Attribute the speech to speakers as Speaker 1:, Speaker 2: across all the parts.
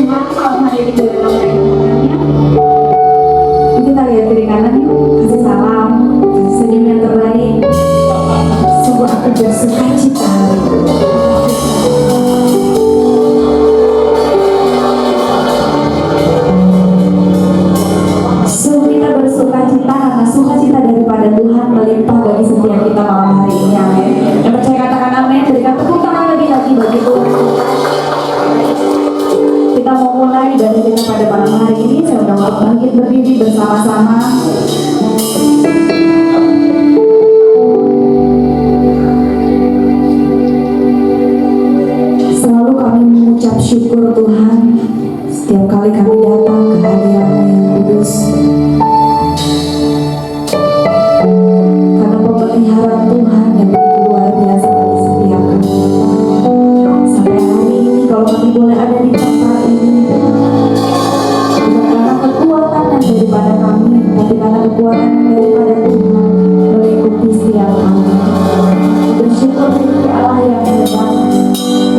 Speaker 1: Tuhan malam hari ini dari tangannya. Kita lihat kiri kanan yuk, kasih salam, kasih senyum yang terbaik. Sungguh aku bersuka cita. Sungguh kita bersuka cita karena sukacita daripada Tuhan melimpah bagi setiap kita malam hari ini. Amin. Yang percaya katakan amin. Berikan tepuk tangan lebih lagi bagi Tuhan. Kita mau mulai dari kita pada malam hari ini. Saya udah mau bangkit berdiri bersama-sama. Selalu kami mengucap syukur Tuhan setiap kali kami datang ke hadirat-Mu yang kudus. Karena pemeliharaan Tuhan yang begitu luar biasa bagi setiap kami. Sampai hari ini kalau kami boleh ada di tempat ini, bukan karena kekuatan yang daripada kami, tapi karena kekuatan yang daripada Tuhan mengikuti setiap kami. Bersyukur memiliki Allah yang hebat,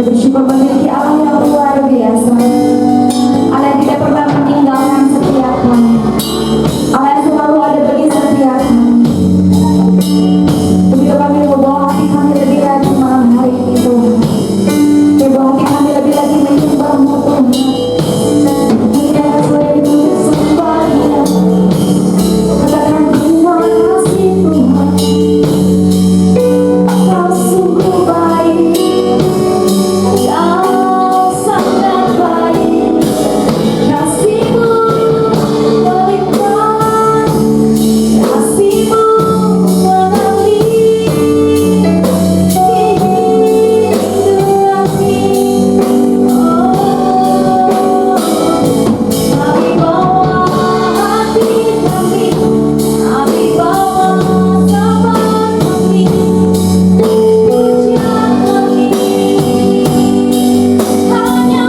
Speaker 1: bersyukur memiliki Allah yang luar biasa, Allah yang tidak pernah meninggalkan setiap kami, Allah yang selalu ada bagi setiap kami. Begitu kami membawa hati kami lebih lagi malam hari ini Tuhan, membawa hati kami lebih lagi menyembah-Mu Tuhan. Hanya boleh disembah ya, katakan terima kasih Tuhan. Kau sungguh baik, Kau sangat baik, kasih-Mu melimpah, kasih-Mu mengalir kehidupan kami. Kami bawa hati kami, kami bawa sahabat kami, pujian kami hanya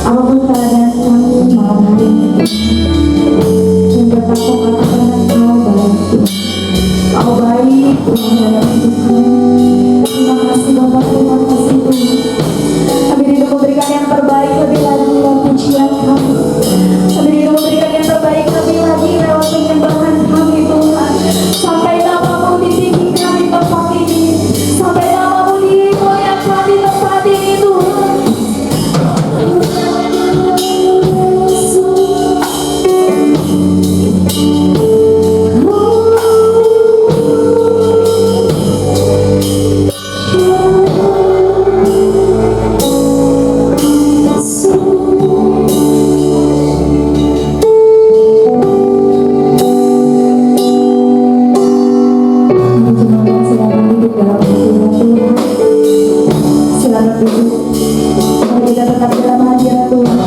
Speaker 1: apapun keadaan kami malam hari ini, yang dapat kau katakan Kau baik Tuhan dalam hidup kami. Terima kasih Bapak, terima kasih Tuhan. Kami rindu memberikan yang terbaik lebih lagi lewat pujian kami. Kami rindu memberikan yang terbaik lebih lagi lewat penyembahan kami Tuhan. Sampai nama-Mu ditinggikan di tempat ini, sampai nama-Mu dimuliakan di tempat ini Tuhan. Silakan duduk. Mari kita tetap dalam hadirat Tuhan.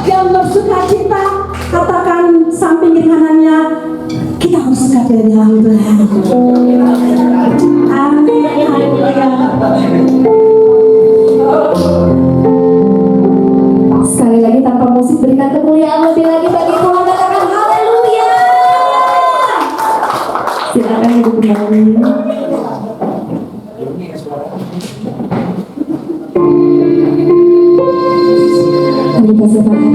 Speaker 1: Yang bersuka cita, katakan samping kanannya, kita bersuka cita. Amin. Haleluya. Sekali lagi tanpa musik berikan kemuliaan lebih lagi bagi Tuhan, katakan haleluya. Silakan ibu penyanyi. Kami kasih Tuhan.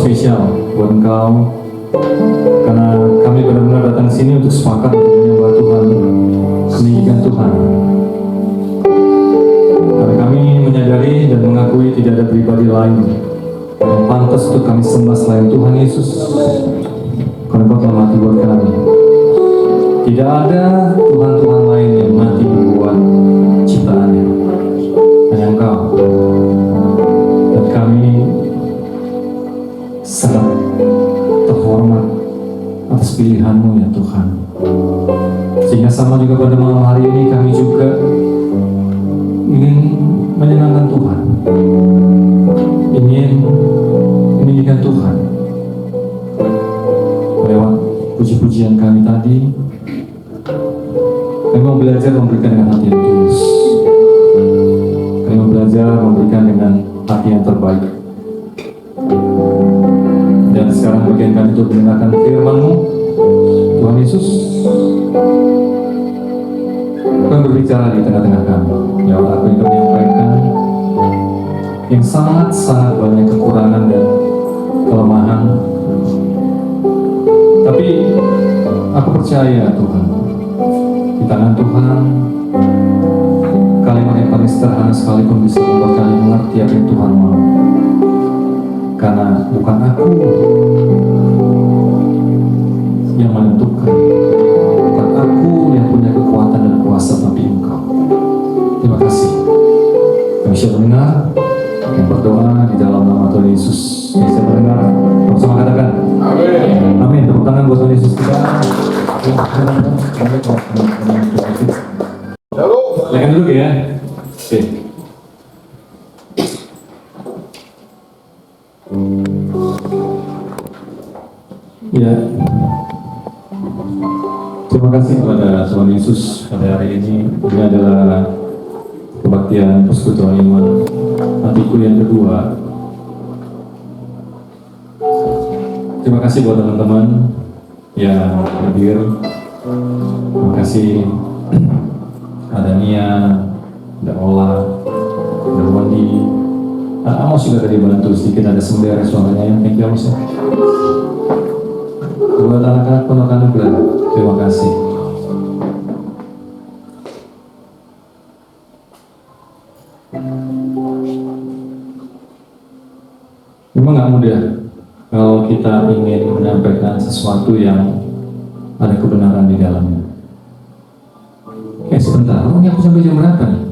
Speaker 2: spesial buat Engkau, karena kami benar-benar datang sini untuk sepakat untuk menyembah Tuhan, meninggikan Tuhan. Karena kami menyadari dan mengakui tidak ada pribadi lain yang pantas untuk kami sembah selain Tuhan Yesus, karena Kau telah mati buat kami. Tidak ada Tuhan-Tuhan lain yang mati buat ciptaannya, hanya Engkau. Dan kami sangat terhormat atas pilihan-Mu ya Tuhan. Sehingga sama juga pada malam hari ini kami juga ingin menyenangkan Tuhan, ingin meninggikan Tuhan lewat puji-pujian kami tadi. Kami mau belajar memberikan dengan hati yang tulus. Kami mau belajar memberikan dengan hati yang terbaik. Dan sekarang bagian kami untuk mendengarkan firman-Mu, Tuhan Yesus. Kau berbicara di tengah-tengah kami. Lewat apa yang Kau menyampaikan, yang sangat-sangat banyak kekurangan dan kelemahan. Tapi aku percaya Tuhan, di tangan Tuhan, kalimat yang paling sederhana sekalipun bisa membuat kalian mengerti apa yang Tuhan mau. Karena bukan aku yang menentukan, bukan aku yang punya kekuatan dan kuasa, tapi Engkau. Terima kasih. Kami siap mendengar, kami berdoa di dalam nama Tuhan Yesus. Kami siap mendengar, bersama katakan amin. Amin. Tepuk tangan buat Tuhan Yesus kita. Silakan dulu ya. Oke. Ya. Terima kasih kepada Tuhan Yesus pada hari ini. Ini adalah kebaktian persekutuan iman hatiku yang kedua. Terima kasih buat teman-teman yang hadir. Terima kasih ada Nia, ada Ola, ada Wandi, ada Amos juga tadi bantu sedikit, ada Sember suaranya. Thank you Amos ya. Buat anak-anak penuh gelar, terima kasih. Memang nggak mudah kalau kita ingin menyampaikan sesuatu yang ada kebenaran di dalamnya. Sebentar, ini aku sampai jam berapa nih?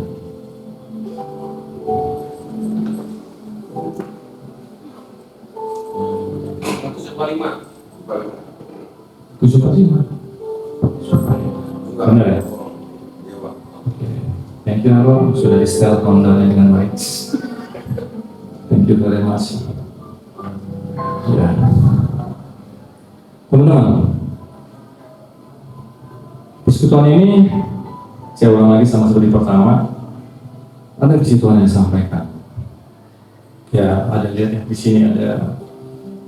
Speaker 2: Tujuh empat lima. Benar ya? Thank you Aro, sudah di setel kondannya dengan baik. Thank you very much. Ya, teman-teman, persekutuan ini saya ulang lagi sama seperti pertama. Ada visi Tuhan yang disampaikan. Ya, ada lihat ya di sini ada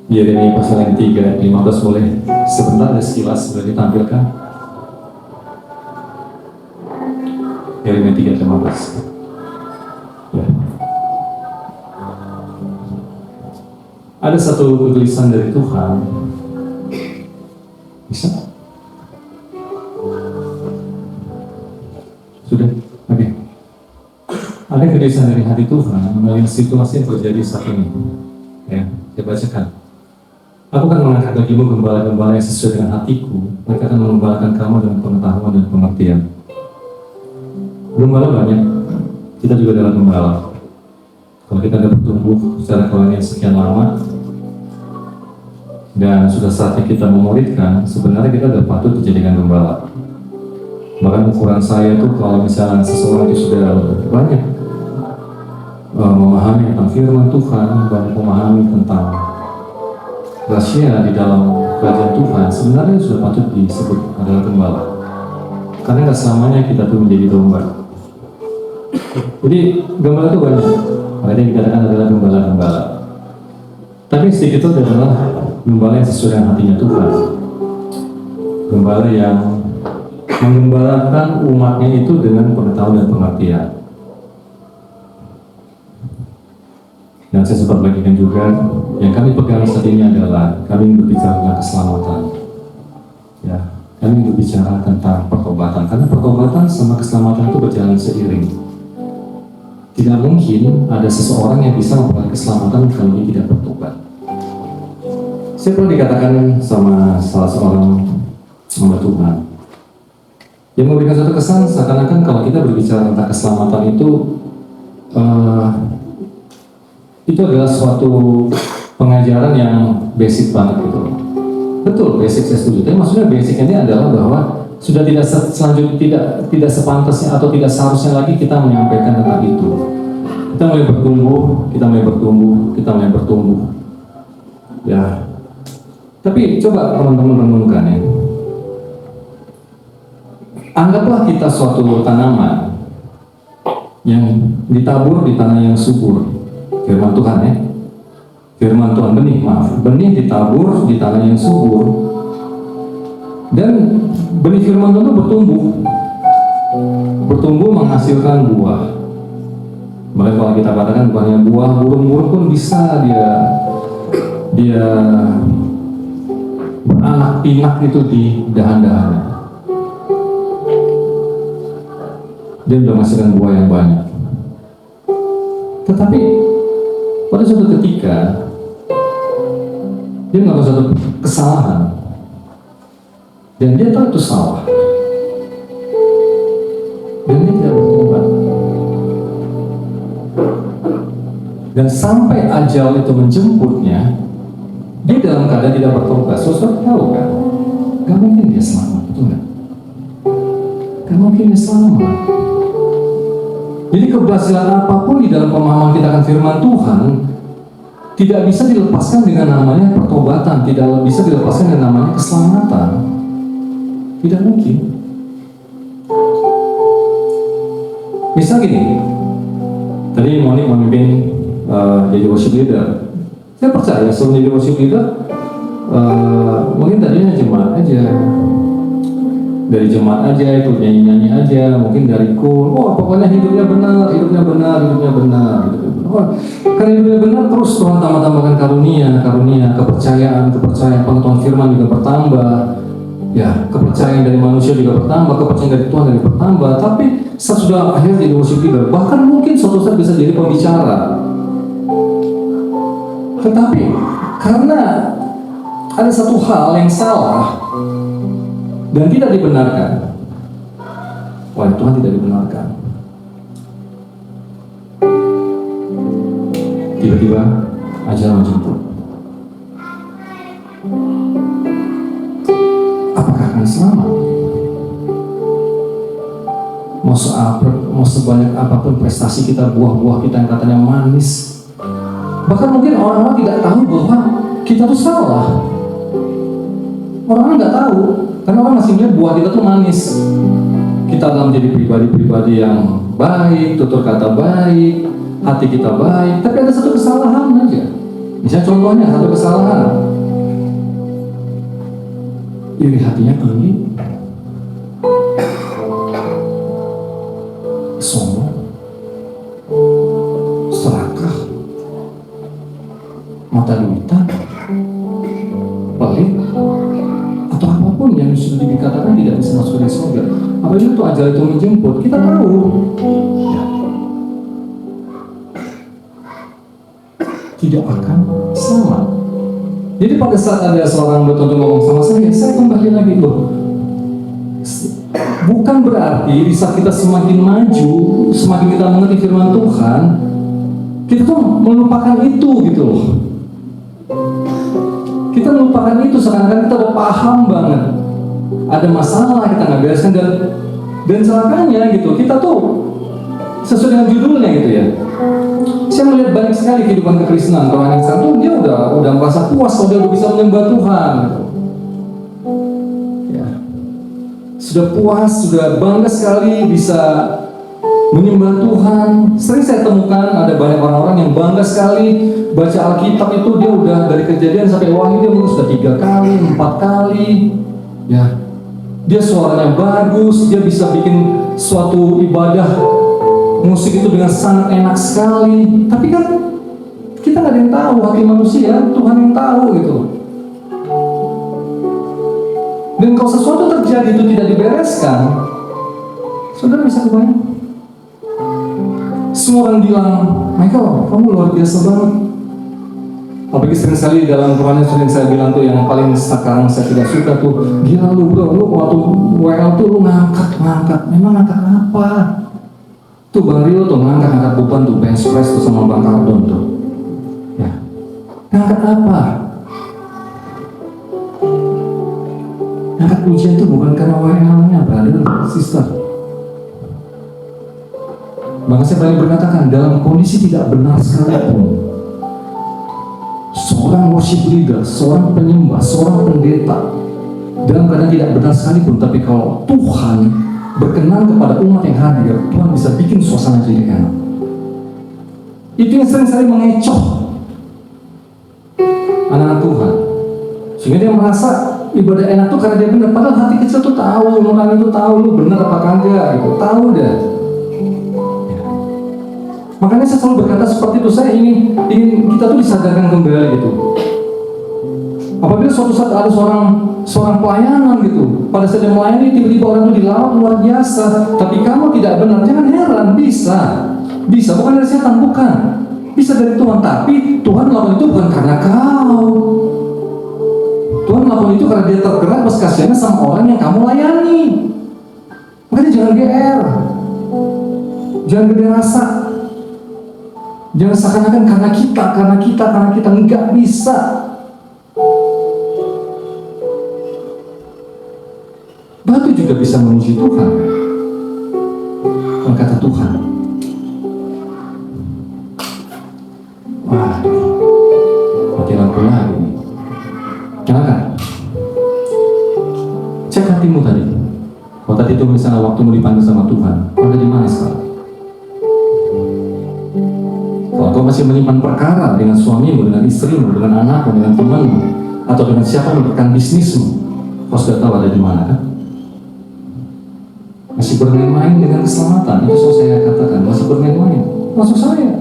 Speaker 2: Yeremia pasal yang 3, 15 boleh sebentar ada sekilas boleh ditampilkan. Yeremia 3, 15. Ya. Ada satu tulisan dari Tuhan. Bisa? Sudah? Oke. Ada tulisan dari hati Tuhan mengenai situasi yang terjadi saat ini. Ya, saya bacakan. Aku akan mengangkat bagimu gembala-gembala yang sesuai dengan hatiku. Mereka akan mengembalakan kamu dengan pengetahuan dan pengertian. Gembala banyak, kita juga adalah gembala. Kalau kita sudah bertumbuh secara kolonial sekian lama dan sudah saatnya kita memuridkan, sebenarnya kita sudah patut dijadikan gembala. Bahkan ukuran saya tuh kalau misalnya seseorang itu sudah banyak memahami tentang firman Tuhan, banyak memahami tentang rahasia di dalam kerajaan Tuhan, sebenarnya sudah patut disebut adalah gembala. Karena nggak selamanya kita tuh menjadi domba. Jadi gembala itu banyak. Makanya yang dikatakan adalah gembala-gembala. Tapi sedikit itu adalah gembala yang sesuai dengan hatinya Tuhan. Gembala yang menggembalakan umatnya itu dengan pengetahuan dan pengertian. Dan saya sempat bagikan juga, yang kami pegang saat ini adalah kami berbicara tentang keselamatan. Ya, kami berbicara tentang pertobatan, karena pertobatan sama keselamatan itu berjalan seiring. Tidak mungkin ada seseorang yang bisa memperoleh keselamatan kalau dia tidak bertobat. Saya pernah dikatakan sama salah seorang hamba Tuhan yang memberikan satu kesan seakan-akan kalau kita berbicara tentang keselamatan itu adalah suatu pengajaran yang basic banget gitu. Betul, basic saya setuju. Tapi maksudnya basic ini adalah bahwa sudah selanjutnya tidak sepantasnya atau tidak seharusnya lagi kita menyampaikan tentang itu. Kita mulai bertumbuh. Ya. Tapi coba teman-teman renungkan ya. Anggaplah kita suatu tanaman yang ditabur di tanah yang subur. Firman Tuhan ya. Firman Tuhan, benih ditabur di tanah yang subur. Dan benih firman Tuhan itu bertumbuh menghasilkan buah. Bahkan kalau kita katakan buahnya buah, burung-burung pun bisa dia beranak pinak itu di dahan-dahannya. Dia sudah menghasilkan buah yang banyak. Tetapi pada suatu ketika dia melakukan suatu kesalahan dan dia tahu itu salah dan dia tidak bertobat, dan sampai ajal itu menjemputnya dia dalam keadaan tidak bertobat. Saudara tahu kan, gak mungkin dia selamat, betul nggak? Gak mungkin dia selamat. Jadi keberhasilan apapun di dalam pemahaman kita akan firman Tuhan tidak bisa dilepaskan dengan namanya pertobatan, tidak bisa dilepaskan dengan namanya keselamatan. Tidak mungkin. Misal gini, tadi Monique memimpin jadi worship leader. Saya percaya sebelum jadi worship leader, mungkin tadinya jemaat aja. Dari jemaat aja itu nyanyi-nyanyi aja, mungkin dari pokoknya hidupnya benar gitu. Oh, karena hidupnya benar terus Tuhan tambahkan karunia, kepercayaan, pengetahuan firman juga bertambah. Ya, kepercayaan dari manusia juga bertambah, kepercayaan dari Tuhan juga bertambah. Tapi sesudah akhirnya jadi worship leader, bahkan mungkin suatu saat bisa jadi pembicara. Tetapi karena ada satu hal yang salah dan tidak dibenarkan, oleh Tuhan tidak dibenarkan. Tiba-tiba ajal menjemput. Apakah akan selamat? Mau sebanyak apapun prestasi kita, buah-buah kita yang katanya manis, bahkan mungkin orang-orang tidak tahu bahwa kita tuh salah. Orang-orang nggak tahu, karena orang masih melihat buah kita tuh manis. Kita adalah menjadi pribadi-pribadi yang baik, tutur kata baik, hati kita baik, tapi ada satu kesalahan aja. Misalnya contohnya satu kesalahan, iri hatinya tinggi, sombong, serakah, mata duitan, pelit, atau apapun yang sudah dikatakan tidak bisa masuk ke surga. Apabila itu ajal itu menjemput, kita tahu ya, tidak akan selamat. Jadi pada saat ada seorang betul ngomong sama saya kembali lagi loh. Bukan berarti di saat kita semakin maju, semakin kita mengerti firman Tuhan, kita tuh melupakan itu gitu loh. Kita melupakan itu seakan-akan kita udah paham banget. Ada masalah kita nggak bereskan dan celakanya gitu. Kita tuh sesuai dengan judulnya gitu ya. Saya melihat banyak sekali kehidupan kekristenan. Kalau yang satu dia udah merasa puas kalau dia udah bisa menyembah Tuhan. Gitu. Ya, sudah puas, sudah bangga sekali bisa menyembah Tuhan. Sering saya temukan ada banyak orang-orang yang bangga sekali baca Alkitab itu, dia udah dari Kejadian sampai Wahyu dia mungkin sudah 3 kali, 4 kali. Ya, dia suaranya bagus, dia bisa bikin suatu ibadah musik itu dengan sangat enak sekali. Tapi kan kita kita nggak ada yang tahu hati manusia, Tuhan yang tahu gitu. Dan kalau sesuatu terjadi itu tidak dibereskan, saudara bisa kebayang? Semua orang bilang, Michael, kamu luar biasa banget. Apalagi sering sekali dalam Quran sering saya bilang tuh yang paling sekarang saya tidak suka tuh, gila lu bro, lu waktu WL tuh lu ngangkat, memang ngangkat apa? Tuh Bang Rio tuh ngangkat beban tuh, bench press tuh sama Bang Kardon tuh. Ya, ngangkat apa? Ngangkat ujian tuh bukan karena WL-nya, brother, sister. Maka saya berani berkatakan, dalam kondisi tidak benar sekalipun, seorang worship leader, seorang penyembah, seorang pendeta, dalam keadaan tidak benar sekalipun, tapi kalau Tuhan berkenan kepada umat yang hadir, Tuhan bisa bikin suasana jadi enak. Itu yang sering sekali mengecoh anak-anak Tuhan, sehingga dia merasa ibadah enak tuh karena dia benar, padahal hati kecil tuh tahu, orang itu tahu lu benar apa enggak, gitu, tahu deh. Makanya saya selalu berkata seperti itu, saya ingin kita tuh disadarkan kembali gitu. Apabila suatu saat ada seorang pelayanan gitu, pada saat dia melayani tiba-tiba orang itu dilawat luar biasa, tapi kamu tidak benar, jangan heran, bisa bukan dari setan, bukan, bisa dari Tuhan, tapi Tuhan melakukan itu bukan karena kau. Tuhan melakukan itu karena dia tergerak belas kasihannya sama orang yang kamu layani. Makanya jangan GR, jangan gede rasa. Jangan seakan-akan karena kita nggak bisa. Batu juga bisa memuji Tuhan. Kata Tuhan. Wah, mati lampu lagi. Jangan. Cek hatimu tadi. Kalau tadi itu misalnya waktumu dipanggil sama Tuhan, ada di mana sekarang? Kalau kau masih menyimpan perkara dengan suamimu, dengan istrimu, dengan anakmu, dengan temanmu, atau dengan siapa yang rekan bisnismu, kau sudah tahu ada di mana kan? Masih bermain-main dengan keselamatan, itu saya katakan, masih bermain-main, maksud saya.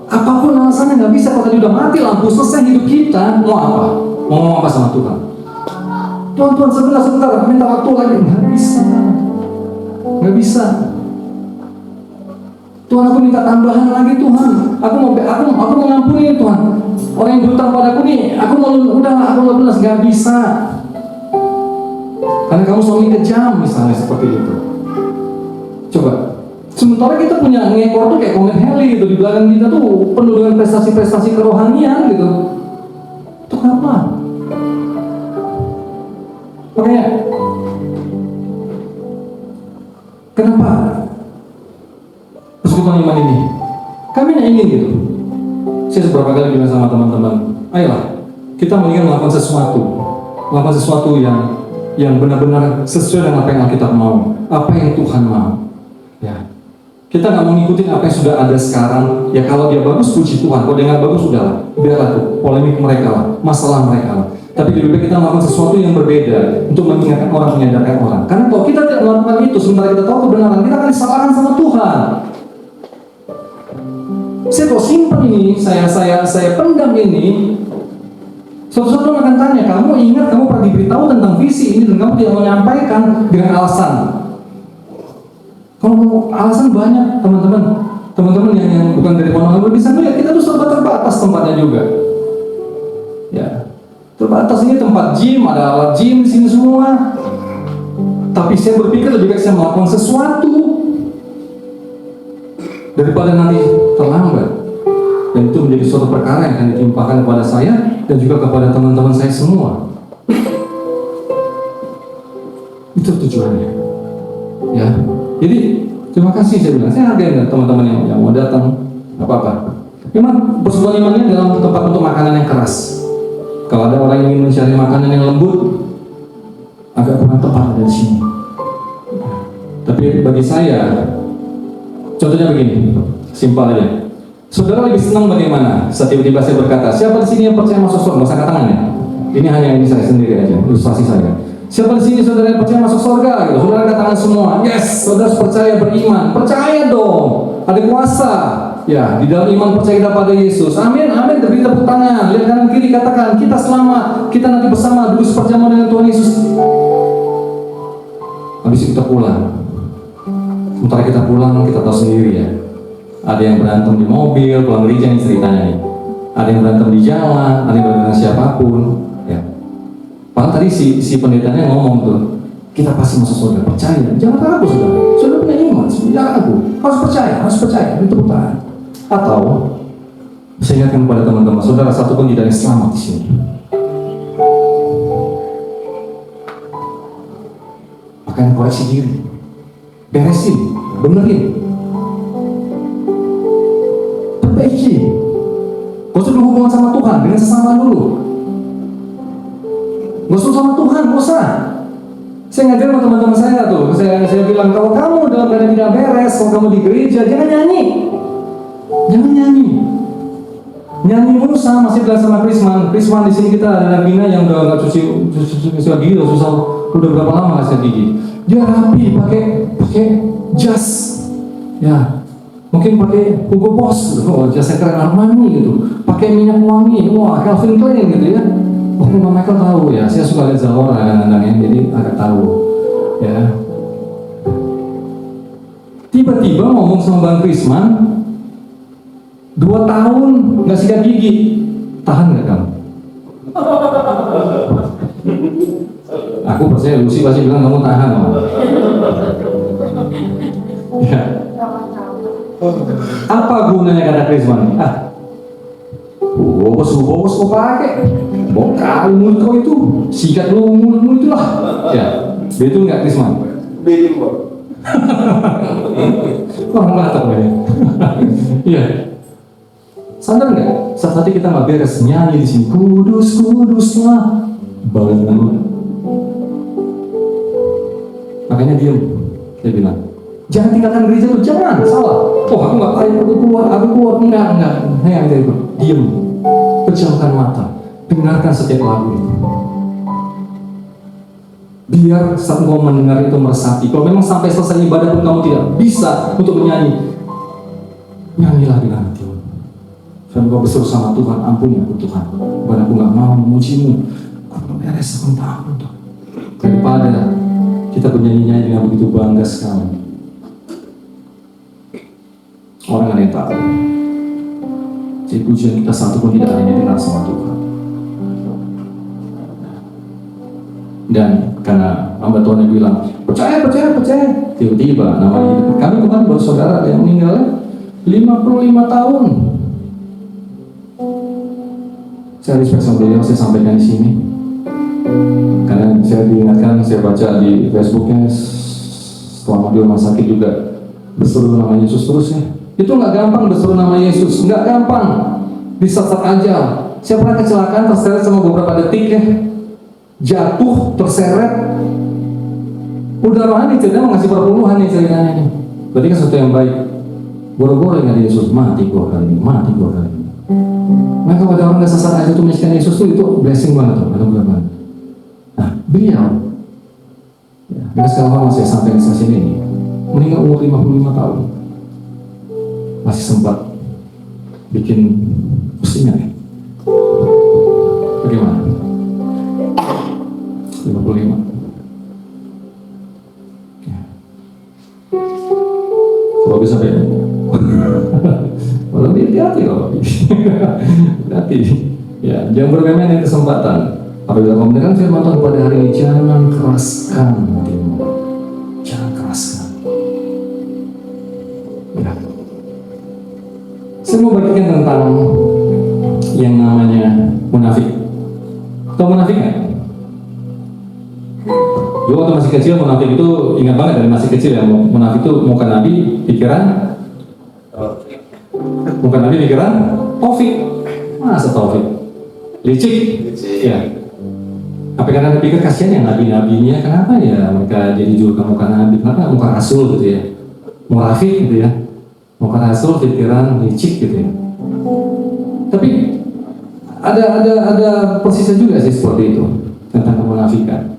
Speaker 2: Apapun alasannya nggak bisa, kalau tadi udah mati lampu, selesai hidup kita, mau apa? Mau ngomong apa sama Tuhan? Tuhan sebentar, minta waktu lagi, nggak bisa. Tuhan, aku minta tambahan lagi Tuhan. Aku mau mengampuni Tuhan. Orang yang berutang padaku nih, aku nggak belas, nggak bisa. Karena kamu suami kejam misalnya seperti itu. Coba. Sementara kita punya ngekor tuh kayak Komet Heli gitu, di belakang kita tuh penuh dengan prestasi-prestasi kerohanian gitu. Itu kenapa? Makanya, kenapa? Persekutuan iman ini, kami hanya ingin gitu. Saya beberapa kali bilang sama teman-teman, ayolah kita mendingan melakukan sesuatu yang benar-benar sesuai dengan apa yang Alkitab mau, apa yang Tuhan mau. Ya, kita nggak mau ngikutin apa yang sudah ada sekarang. Ya kalau dia bagus puji Tuhan, kalau dia nggak bagus udahlah, biarlah tuh polemik mereka lah, masalah mereka lah. Tapi lebih baik kita melakukan sesuatu yang berbeda untuk mengingatkan orang, menyadarkan orang. Karena kalau kita tidak melakukan itu, sementara kita tahu kebenaran, kita akan disalahkan sama Tuhan. Saya kok simpan ini, saya pendam ini. Suatu-suatu orang akan tanya, kamu ingat kamu pernah diberitahu tentang visi ini dan kamu tidak menyampaikan dengan alasan. Kalau mau alasan banyak, teman-teman yang bukan dari Pondok bisa melihat kita tuh serba terbatas tempatnya juga. Ya, terbatas ini tempat gym, ada alat gym di sini semua. Tapi saya berpikir lebih baik saya melakukan sesuatu daripada nanti terlambat, dan itu menjadi suatu perkara yang akan ditimpakan kepada saya dan juga kepada teman-teman saya semua. Itu tujuannya, ya. Jadi terima kasih, saya bilang, saya hargai teman-teman yang mau datang, nggak apa-apa. Memang persekutuan imannya dalam tempat untuk makanan yang keras. Kalau ada orang yang ingin mencari makanan yang lembut, agak kurang tepat dari sini. Tapi bagi saya, contohnya begini, simpel aja. Saudara lebih senang bagaimana? Saat tiba-tiba saya berkata, siapa di sini yang percaya masuk surga? Nggak usah angkat tangan ya. Ini hanya ini saya sendiri aja, ilustrasi saya. Siapa di sini saudara yang percaya masuk surga? Gitu. Saudara angkat tangan semua. Yes, saudara percaya beriman. Percaya dong. ada kuasa. Ya, di dalam iman percaya kita pada Yesus. Amin, amin. Beri tepuk tangan. Lihat kanan kiri, katakan kita selamat. Kita nanti bersama duduk seperjamuan dengan Tuhan Yesus. Habis itu kita pulang. Sementara kita pulang, kita tahu sendiri ya. Ada yang berantem di mobil, pulang gereja ini ceritanya nih. Ada yang berantem di jalan, ada yang berantem dengan siapapun. Ya. Padahal tadi si pendetanya ngomong tuh, kita pasti masuk surga. Percaya, jangan ragu saudara. Saudara punya iman, jangan ragu. Harus percaya. Itu bukan. Atau saya ingatkan kepada teman-teman, saudara satu pun tidak ada yang selamat di sini. Makanya koreksi diri, beresin, benerin, perbaiki. Gak usah berhubungan sama Tuhan, dengan sesama dulu. Gak usah sama Tuhan, gak usah. Saya ngajar sama teman-teman saya tuh, saya bilang kalau kamu dalam keadaan tidak beres, kalau kamu di gereja, jangan nyanyi. Nyanyi mulu sama. Saya bilang sama Krisman di sini kita ada Nabina yang udah nggak cuci gigi, udah berapa lama nggak cuci gigi. Dia rapi, pakai jas, ya mungkin pakai Hugo Boss, jasnya keren Armani gitu, pakai minyak wangi, wah Calvin Klein gitu ya. Mama Michael tahu ya, saya suka lihat Zalora kadang-kadang ya, jadi agak tahu ya. Tiba-tiba ngomong sama Bang Krisman, 2 tahun nggak sikat gigi, tahan nggak kamu? Aku percaya Lucy pasti bilang kamu tahan loh. Ya. Apa gunanya kata Krisman? Bobos kau pakai, bokal mulut kau itu, sikat lu mulutmu itulah. Ya, betul nggak Krisman?
Speaker 3: Betul kok.
Speaker 2: Wah nggak tahu ya. Iya. Sadar nggak? Saat hati kita nggak beres nyanyi di sini, kuduslah bangun. Makanya diam. Saya bilang, jangan tinggalkan gereja itu, jangan salah. Oh aku nggak kayak aku keluar enggak. Hei, diam. Pejamkan mata, dengarkan setiap lagu itu. Biar saat kau mendengar itu meresapi. Kalau memang sampai selesai ibadah pun kamu tidak bisa untuk menyanyi, nyanyilah dengan hati. Dan kau berseru sama Tuhan, ampuni aku Tuhan, karena aku nggak mau memujimu. Aku beres, aku minta ampun Tuhan. Daripada kita bernyanyi-nyanyi dengan begitu bangga sekali, orang ada yang tahu. Jadi pujian kita satu pun tidak ada yang dengar sama Tuhan. Dan karena hamba Tuhan yang bilang percaya, tiba-tiba namanya hidup. Kami kemarin baru saudara ada yang meninggal 55 tahun. Saya respect sama beliau, saya sampaikan di sini. Karena saya diingatkan, saya baca di Facebooknya selama di rumah sakit juga berseru nama Yesus terus ya. Itu nggak gampang berseru nama Yesus, nggak gampang. Disasar aja. Saya pernah kecelakaan terseret sama beberapa detik ya. Jatuh, terseret. Udah rohani ceritanya mau ngasih perpuluhan nih ceritanya nih. Berarti kan sesuatu yang baik. Boro-boro ingat Yesus, mati gua kali ini. Maka kalau ada orang nggak sasar aja tuh miskin Yesus tuh itu blessing banget tuh, anugerah. Nah, beliau ya, dengan segala hal saya sampai di sini ini meninggal umur 55 tahun. Masih sempat bikin pusingan ya. Bagaimana? 55. Ya. Kalau bisa beda. Kalau hati-hati kalau hati. Ya, jangan bermain-main kesempatan. Apabila kamu mendengar firman Tuhan pada hari ini, jangan keraskan hatimu. Jangan keraskan. Ya. Saya mau bagikan tentang yang namanya munafik. Tahu munafik nggak? Dulu waktu masih kecil munafik itu ingat banget dari masih kecil ya. Munafik itu muka Nabi, pikiran bukan Nabi, pikiran Taufik. Masa Taufik? Licik. Ya. Apa karena pikir kasihan ya nabi-nabinya, kenapa ya mereka jadi julukan muka Nabi, kenapa muka Rasul gitu ya, munafik gitu ya, muka Rasul, pikiran licik gitu ya. Tapi ada persisnya juga sih seperti itu tentang kemunafikan.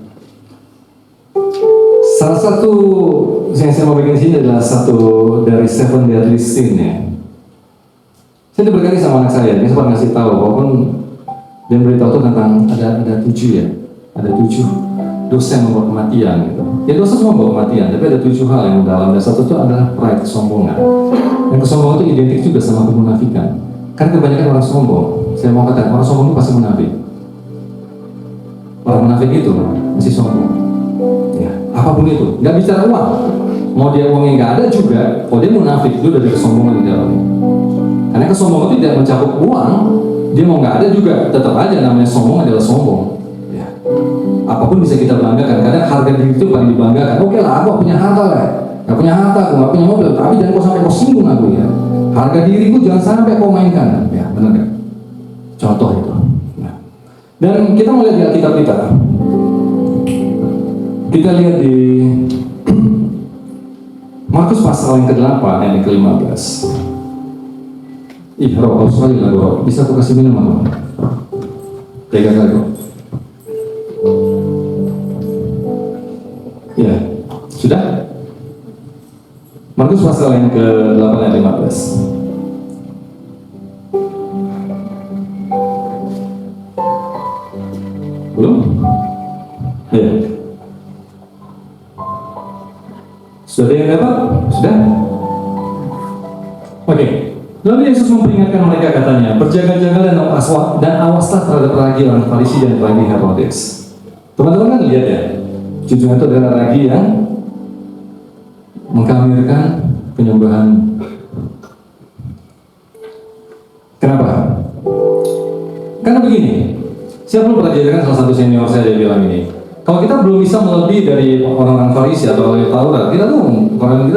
Speaker 2: Salah satu yang saya mau bikin di sini adalah satu dari Seven Deadly Sin ya. Saya berkali sama anak saya, dia sempat ngasih tahu walaupun dia beritahu tuh tentang ada 7 ya, ada 7 dosa yang membawa kematian gitu. Ya dosa semua membawa kematian, tapi ada 7 hal yang dalam. Dan satu itu adalah pride, kesombongan. Dan kesombongan itu identik juga sama kemunafikan. Karena kebanyakan orang sombong, saya mau katakan orang sombong itu pasti munafik. Orang munafik itu masih sombong. Ya, apapun itu, nggak bicara uang. Mau dia uangnya nggak ada juga, kalau dia munafik itu dari kesombongan di dalamnya. Karena kesombongan itu tidak mencakup uang, dia mau nggak ada juga, tetap aja namanya sombong adalah sombong. Ya. Apapun bisa kita banggakan, kadang harga diri itu paling dibanggakan. Oke lah, aku punya harta lah, nggak punya harta, aku nggak punya mobil, tapi jangan kau sampai kau singgung aku ya. Harga diriku jangan sampai kau mainkan, ya benar kan? Contoh itu. Nah. Dan kita melihat di Alkitab kita lihat di Markus pasal yang ke-8 ayat yang ke-15. Ih, roh sekali lah roh. Bisa aku kasih minum apa? 3 kali kok. Ya, sudah? Markus pasal yang ke-8 ayat 15. Belum? Ya. Sudah yang dapat? Sudah? Oke. Lalu Yesus memperingatkan mereka katanya, berjaga-jagalah dan awaslah terhadap ragi orang Farisi dan ragi Herodes. Teman-teman kan lihat ya, jujur itu adalah ragi yang mengkamirkan penyembahan. Kenapa? Karena begini, saya perlu belajarkan salah satu senior saya dia bilang ini. Kalau kita belum bisa melebihi dari orang-orang Farisi atau oleh Taurat, kita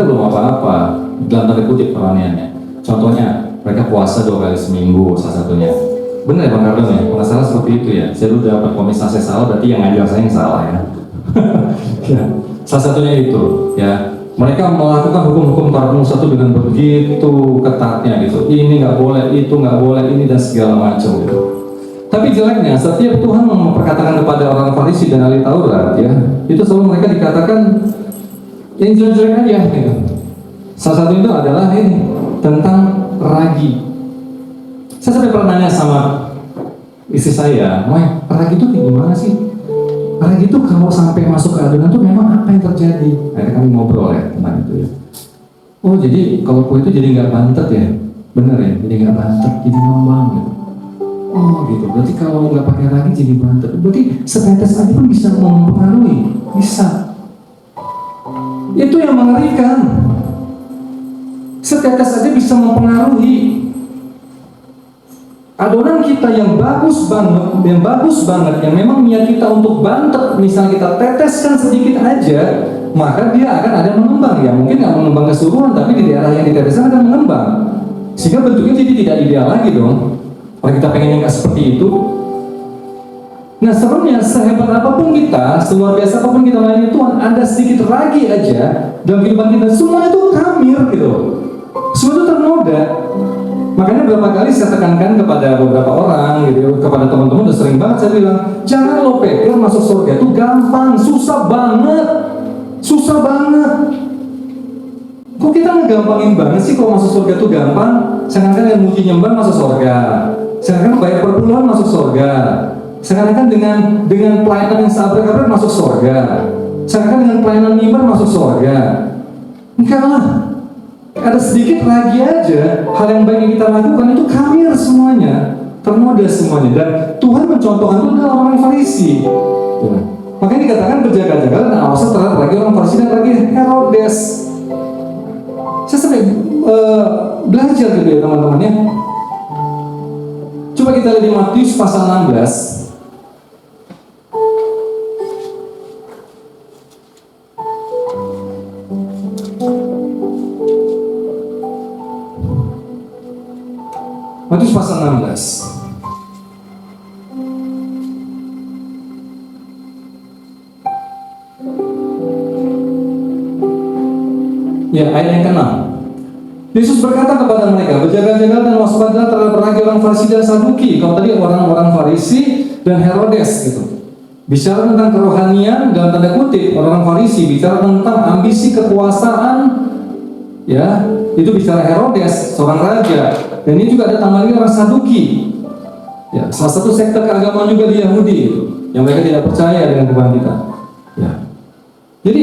Speaker 2: belum apa-apa dalam tanda kutip peraniannya. Contohnya, mereka puasa 2 kali seminggu salah satunya. Benar ya Bang Kardon ya? Kalau salah seperti itu ya. Saya dulu dapat komis saya salah, berarti yang ngajar saya yang salah ya. Ya. Salah satunya itu ya. Mereka melakukan hukum-hukum Taurat Musa itu dengan begitu ketatnya gitu. Ini nggak boleh, itu nggak boleh, ini dan segala macam gitu. Tapi jeleknya, setiap Tuhan memperkatakan kepada orang Farisi dan ahli Taurat ya, itu selalu mereka dikatakan yang jelek-jelek aja gitu. Salah satu itu adalah ini tentang ragi. Saya sampai pernah nanya sama istri saya, "Wah, ragi itu kayak gimana sih? Ragi itu kalau sampai masuk ke adonan tuh memang apa yang terjadi?" Akhirnya kami ngobrol ya tentang itu ya. Oh, jadi kalau kue itu jadi nggak bantet ya? Bener ya, jadi nggak bantet, jadi ngembang gitu. Oh gitu, berarti kalau nggak pakai ragi jadi bantet. Berarti setetes aja pun bisa mempengaruhi, bisa. Itu yang mengerikan. Setetes aja bisa mempengaruhi. Adonan kita yang bagus banget, yang memang niat kita untuk bantet, misalnya kita teteskan sedikit aja, maka dia akan ada mengembang ya. Mungkin nggak mengembang keseluruhan, tapi di daerah yang diteteskan akan mengembang. Sehingga bentuknya jadi tidak ideal lagi dong. Kalau kita pengen nggak seperti itu. Nah seremnya, sehebat apapun kita, seluar biasa apapun kita melayani Tuhan, ada sedikit ragi aja dalam kehidupan kita, semua itu kamir gitu. Semua itu ternoda. Makanya beberapa kali saya tekankan kepada beberapa orang gitu, kepada teman-teman udah sering banget saya bilang, jangan lo pikir masuk surga itu gampang, susah banget. Susah banget. Kok kita ngegampangin banget sih kalau masuk surga itu gampang? Sedangkan yang muji nyembah masuk surga. Sedangkan bayar per bulan masuk surga. Sedangkan dengan pelayanan yang sabar-sabar masuk surga. Sedangkan dengan pelayanan mimbar masuk surga. Enggak lah. Ada sedikit lagi aja hal yang baik yang kita lakukan itu kamir semuanya, ternoda semuanya. Dan Tuhan mencontohkan itu adalah orang Farisi. Ya. Makanya dikatakan berjaga-jaga dan awaslah terhadap lagi orang Farisi dan lagi Herodes. Saya sampai belajar gitu ya teman-teman ya. Coba kita lihat di Matius pasal 16. Matius pasal 16. Ya, ayat yang ke-6. Yesus berkata kepada mereka, berjaga-jaga dan waspadalah terhadap ragi orang Farisi dan Saduki. Kalau tadi orang-orang Farisi dan Herodes gitu. Bicara tentang kerohanian dalam tanda kutip, orang Farisi bicara tentang ambisi kekuasaan, ya, itu bicara Herodes, seorang raja, dan ini juga ada tambahannya orang Saduki, ya, salah satu sekte keagamaan juga di Yahudi, yang mereka tidak percaya dengan Tuhan kita, ya. Jadi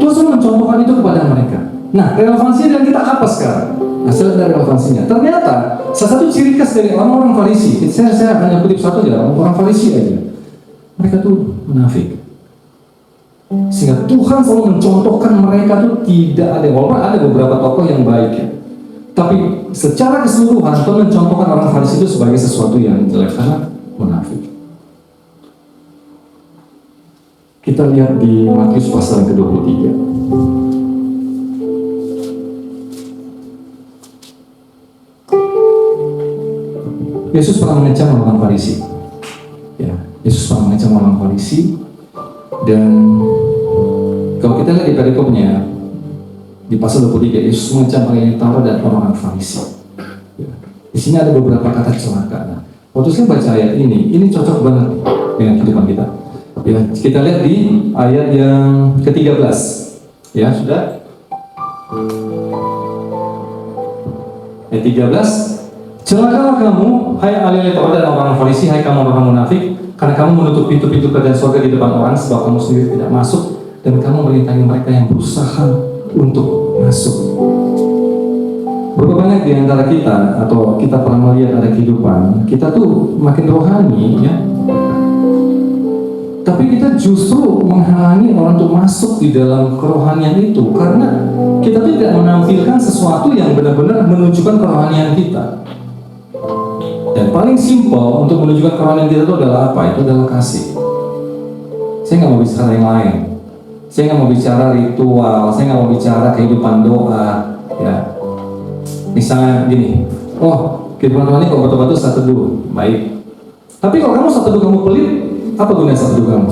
Speaker 2: Tuhan mencontohkan itu kepada mereka. Nah, relevansinya dengan kita apa sekarang? Nah, saya lihat relevansinya. Ternyata salah satu ciri khas dari orang-orang Farisi, saya hanya kutip satu aja, orang Farisi aja. Mereka tuh munafik. Sehingga Tuhan selalu mencontohkan mereka tuh tidak ada, walaupun ada beberapa tokoh yang baik ya. Tapi secara keseluruhan Tuhan mencontohkan orang Farisi itu sebagai sesuatu yang jelek karena munafik. Kita lihat di Matius pasal yang ke-23. Yesus pernah mengecam orang Farisi. Ya, Yesus pernah mengecam orang Farisi, dan kalau kita lihat di perikopnya di pasal 23, Yesus mengecam orang Taurat dan orang Farisi. Ya. Di sini ada beberapa kata celaka. Nah, waktu saya baca ayat ini cocok banget dengan kehidupan kita. Ya, kita lihat di ayat yang ke-13. Ya, sudah. Ayat 13. Celakalah kamu, hai ahli Taurat dan orang Farisi, hai kamu orang munafik, karena kamu menutup pintu-pintu kerajaan surga di depan orang, sebab kamu sendiri tidak masuk, dan kamu merintangi mereka yang berusaha untuk masuk. Berapa banyak di antara kita, atau kita pernah melihat ada kehidupan, kita tuh makin rohani, ya, tapi kita justru menghalangi orang untuk masuk di dalam kerohanian itu, karena kita tidak menampilkan sesuatu yang benar-benar menunjukkan kerohanian kita. Dan paling simpel untuk menunjukkan kerohanian kita itu adalah apa? Itu adalah kasih. Saya nggak mau bicara yang lain. Saya nggak mau bicara ritual. Saya nggak mau bicara kehidupan doa. Ya, misalnya gini. Oh, kehidupan rohani kalau batu-batu saat teduh, baik. Tapi kalau kamu saat teduh kamu pelit, apa gunanya saat teduh kamu?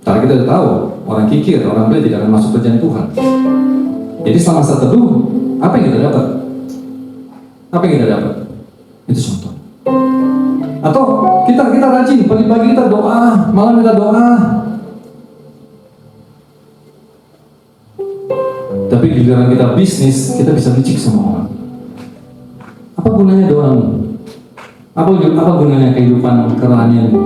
Speaker 2: Karena kita udah tahu orang kikir, orang pelit tidak akan masuk kerjaan Tuhan. Jadi selama saat teduh, apa yang kita dapat? Apa yang kita dapat? Itu contoh. Atau kita rajin, pagi-pagi kita doa, malam kita doa. Tapi giliran kita bisnis, kita bisa licik sama orang. Apa gunanya doamu? Apa gunanya kehidupan kerohanianmu?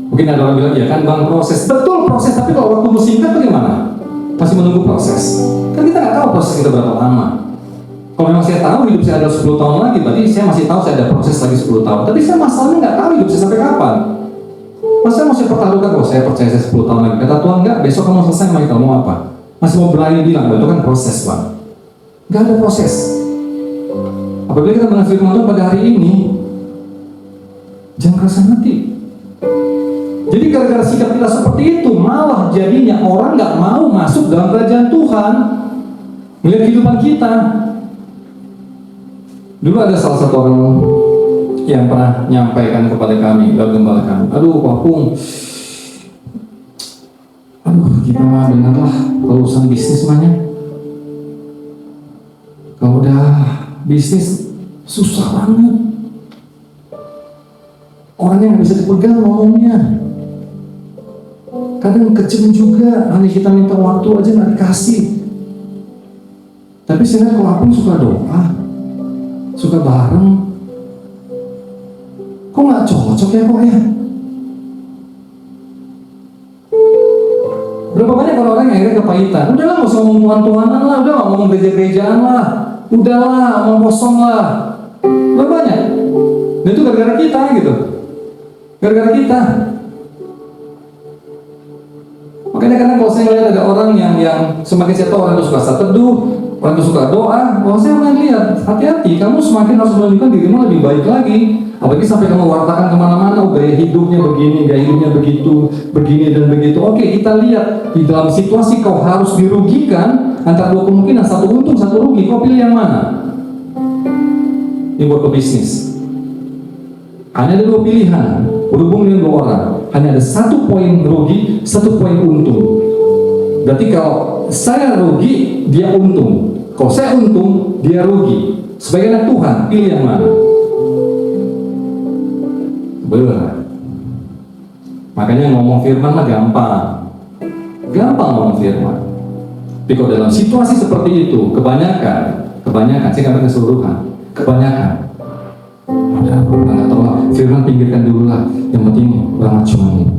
Speaker 2: Mungkin ada orang bilang, ya kan bang proses. Betul proses, tapi kalau waktu singkat bagaimana? Masih menunggu proses. Kan kita nggak tahu proses kita berapa lama. Kalau memang saya tahu hidup saya ada 10 tahun lagi, berarti saya masih tahu saya ada proses lagi 10 tahun. Tapi saya masalahnya nggak tahu hidup saya sampai kapan. Masa saya masih pertaruhkan, oh saya percaya saya 10 tahun lagi. Kata Tuhan, enggak, besok kamu selesai, kamu mau apa? Masih mau berani bilang, itu kan proses bang. Nggak ada proses. Apabila kita mendengar firman Tuhan pada hari ini, jangan keras hati. Jadi gara-gara sikap kita seperti itu, malah jadinya orang nggak mau masuk dalam kerajaan Tuhan. Melihat kehidupan kita. Dulu ada salah satu orang yang pernah menyampaikan kepada kami, lalu gembala kami, aduh Papung, kita mah dengarlah kalau urusan bisnis mahnya. Kalau udah bisnis susah banget. Orangnya nggak bisa dipegang ngomongnya. Kadang kecil juga, hanya kita minta waktu aja nggak dikasih. Tapi saya lihat kalau aku suka doa, suka bareng, kok nggak cocok ya kok ya? Berapa banyak orang-orang yang akhirnya kepahitan? Udahlah nggak usah ngomong Tuhan-Tuhanan lah, udah nggak ngomong gereja-gerejaan lah, udahlah ngomong kosong lah. Berapa banyak? Dan itu gara-gara kita gitu, gara-gara kita. Makanya kadang kalau saya melihat ada orang yang semakin saya tahu orang itu suka saat teduh, orang itu suka doa, saya mulai lihat, hati-hati, kamu semakin harus menunjukkan dirimu lebih baik lagi. Apalagi sampai kamu wartakan kemana-mana, gaya hidupnya begini, gaya hidupnya begitu, begini dan begitu. Oke, kita lihat di dalam situasi kau harus dirugikan antara dua kemungkinan, satu untung, satu rugi. Kau pilih yang mana? Ini buat pebisnis. Hanya ada dua pilihan, berhubung dengan dua orang. Hanya ada 1 poin rugi, 1 poin untung. Berarti kalau saya rugi, dia untung. Kalau saya untung, dia rugi. Sebagai anak Tuhan, pilih yang mana? berat. Makanya ngomong firman mah gampang ngomong firman. Tapi kalau dalam situasi seperti itu, kebanyakan, saya nggak keseluruhan, kebanyakan, nggak tahu lah, firman pinggirkan dulu lah, yang penting orang cuma ini.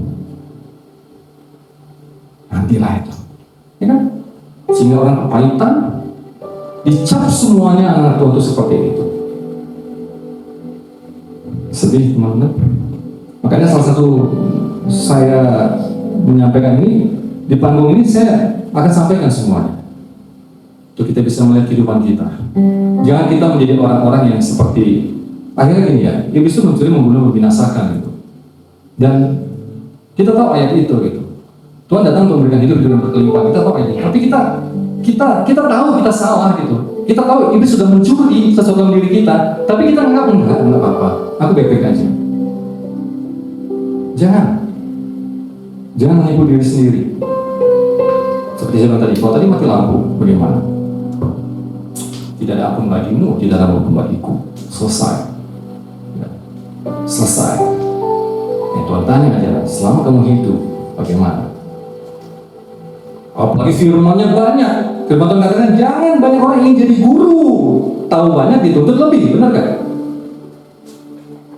Speaker 2: Nantilah itu, ya kan? Sehingga orang kepahitan, dicap semuanya anak Tuhan itu seperti itu. Sedih teman-teman. Makanya salah satu saya menyampaikan ini, di panggung ini saya akan sampaikan semuanya untuk kita bisa melihat kehidupan kita. Jangan kita menjadi orang-orang yang seperti akhirnya gini ya, iblis itu mencuri, membunuh, membinasakan gitu. Dan kita tahu ayat itu gitu. Tuhan datang untuk memberikan hidup dengan berkelimpahan. Kita tahu ayat itu. Tapi kita tahu kita salah gitu. Kita tahu iblis sudah mencuri sesuatu dalam diri kita, tapi kita menganggap enggak apa-apa. Aku baik-baik aja. Jangan menipu diri sendiri. Seperti saya bilang tadi, kalau tadi mati lampu, bagaimana? Tidak ada ampun bagimu, tidak ada ampun bagiku. Selesai. Ya. Selesai. Yang Tuhan tanya aja, selama kamu hidup, bagaimana? Apalagi firman-Nya banyak. Firman Tuhan katakan, jangan banyak orang ingin jadi guru. Tahu banyak, dituntut lebih, benar gak?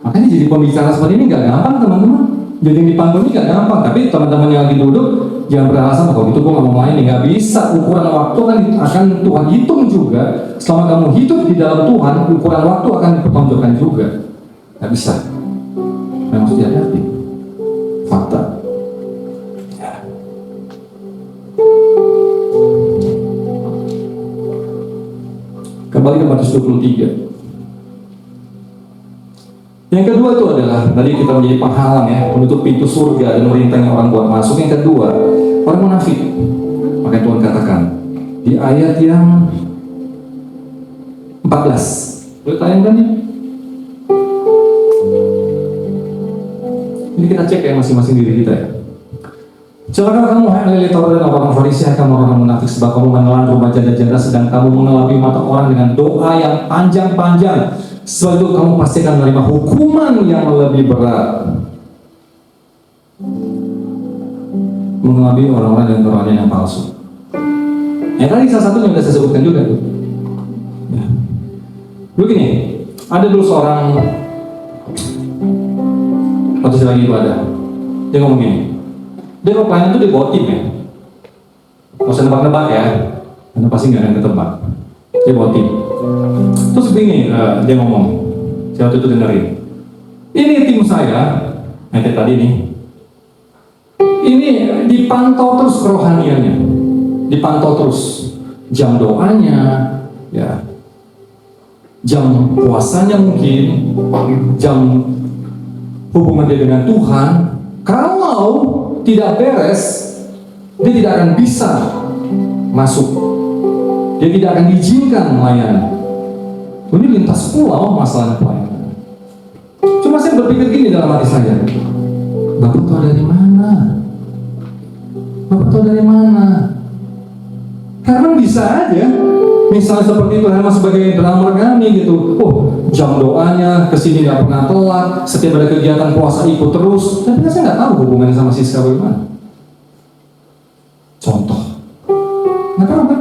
Speaker 2: Makanya jadi pembicara seperti ini gak gampang teman-teman. Jadi di panggung ini gak gampang. Tapi teman-teman yang lagi duduk, jangan beralasan, kalau gitu gue gak mau main, gak bisa. Ukuran waktu kan akan Tuhan hitung juga. Selama kamu hidup di dalam Tuhan, ukuran waktu akan dipertonjolkan juga. Gak bisa. Memang harus dihati-hati. Fakta. Kembali ke Matius 23. Yang kedua itu adalah, tadi kita menjadi penghalang ya, menutup pintu surga dan merintangnya orang buat masuk. Yang kedua, orang munafik. Maka Tuhan katakan di ayat yang 14. Boleh tayangkan ya? Ini kita cek ya masing-masing diri kita ya. Celaka kamu hai ahli Taurat dan orang Farisi, hai kamu orang munafik, sebab kamu menelan rumah janda-janda sedang kamu mengelabui mata orang dengan doa yang panjang-panjang. Sebab itu kamu pasti akan menerima hukuman yang lebih berat. Mengelabui orang-orang dengan kerohanian yang palsu. Yang tadi salah satu yang sudah saya sebutkan juga tuh. Ya. Begini, ada dulu seorang waktu saya lagi ibadah, dia ngomong gini. Dia kalau pelayanan itu dia bawa tim ya. Gak usah nebak-nebak ya, karena pasti gak akan ketebak. Dia bawa tim. Terus begini, dia ngomong, saya waktu itu dengerin. Ini tim saya, kayak tadi nih. Ini dipantau terus kerohaniannya, dipantau terus jam doanya, ya, jam puasanya mungkin, jam hubungan dia dengan Tuhan. Kalau tidak beres, dia tidak akan bisa masuk. Dia tidak akan diizinkan melayani. Ini lintas pulau masalah pelayanan. Cuma saya berpikir gini dalam hati saya, Bapak tahu dari mana? Bapak tahu dari mana? Karena bisa aja, misalnya seperti itu, Herman sebagai drummer kami gitu. Oh, jam doanya kesini nggak pernah telat. Setiap ada kegiatan puasa ikut terus. Tapi saya nggak tahu hubungannya sama Siska bagaimana. Contoh, nggak tahu kan?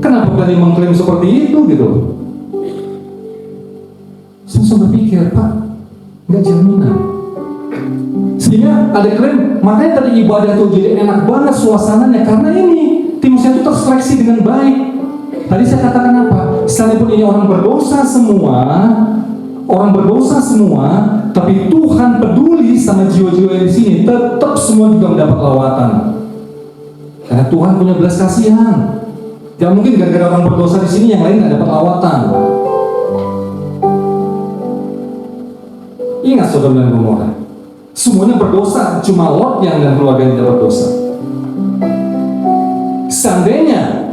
Speaker 2: Kenapa berani mengklaim seperti itu gitu? Saya berpikir, Pak, nggak jaminan. Sehingga ada klaim, makanya tadi ibadah itu jadi enak banget suasananya karena ini tim saya itu terseleksi dengan baik. Tadi saya katakan apa? Sekalipun ini orang berdosa semua, tapi Tuhan peduli sama jiwa-jiwa di sini. Tetap semua juga mendapat lawatan. Karena Tuhan punya belas kasihan. Gak mungkin gara-gara orang berdosa di sini yang lain nggak dapat lawatan. Ingat Sodom dan Gomora, semuanya berdosa, cuma Lot yang dan keluarga yang tidak berdosa. Seandainya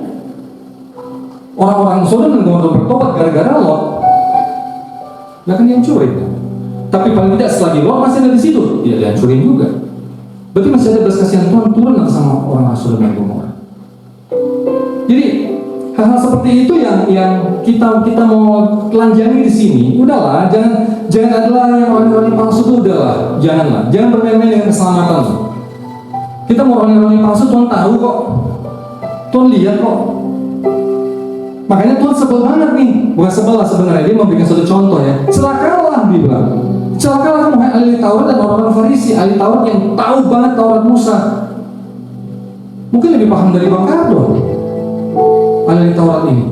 Speaker 2: orang-orang Sodom dan Gomora bertobat gara-gara Lot, nggak akan dihancurin. Tapi paling tidak setelah di Lot masih ada di situ, tidak dihancurin juga. Berarti masih ada belas kasihan Tuhan turun sama orang Sodom dan Gomora. Jadi Hal seperti itu yang kita mau telanjangi di sini. Udahlah, jangan adalah yang roni-roni palsu itu, udahlah, jangan bermain-main dengan keselamatan. Kita mau roni-roni palsu, Tuhan tahu kok, Tuhan lihat kok. Makanya Tuhan sebel banget nih, bukan sebel lah sebenarnya, dia memberikan suatu contoh ya. Celakalah dia bilang, celakalah kamu ahli Taurat dan orang-orang Farisi, ahli Taurat yang tahu banget Taurat Musa. Mungkin lebih paham dari Bang Kardo ahli Taurat ini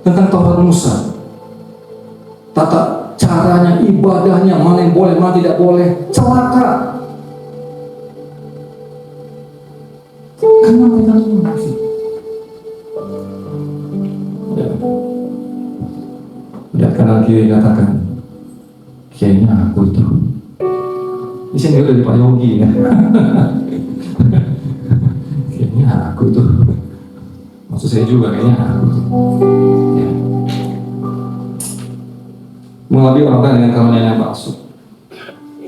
Speaker 2: tentang Taurat Musa, tata caranya, ibadahnya, mana yang boleh, mana tidak boleh. Celaka karena kita tuh munafik. Lihat kanan kiri, katakan, kayaknya aku itu. Ini saya dari Pak Yogi ya. Kayaknya aku tuh. Maksud saya juga kayaknya aku tuh. Ya. Mengalami orang dengan karunia yang palsu.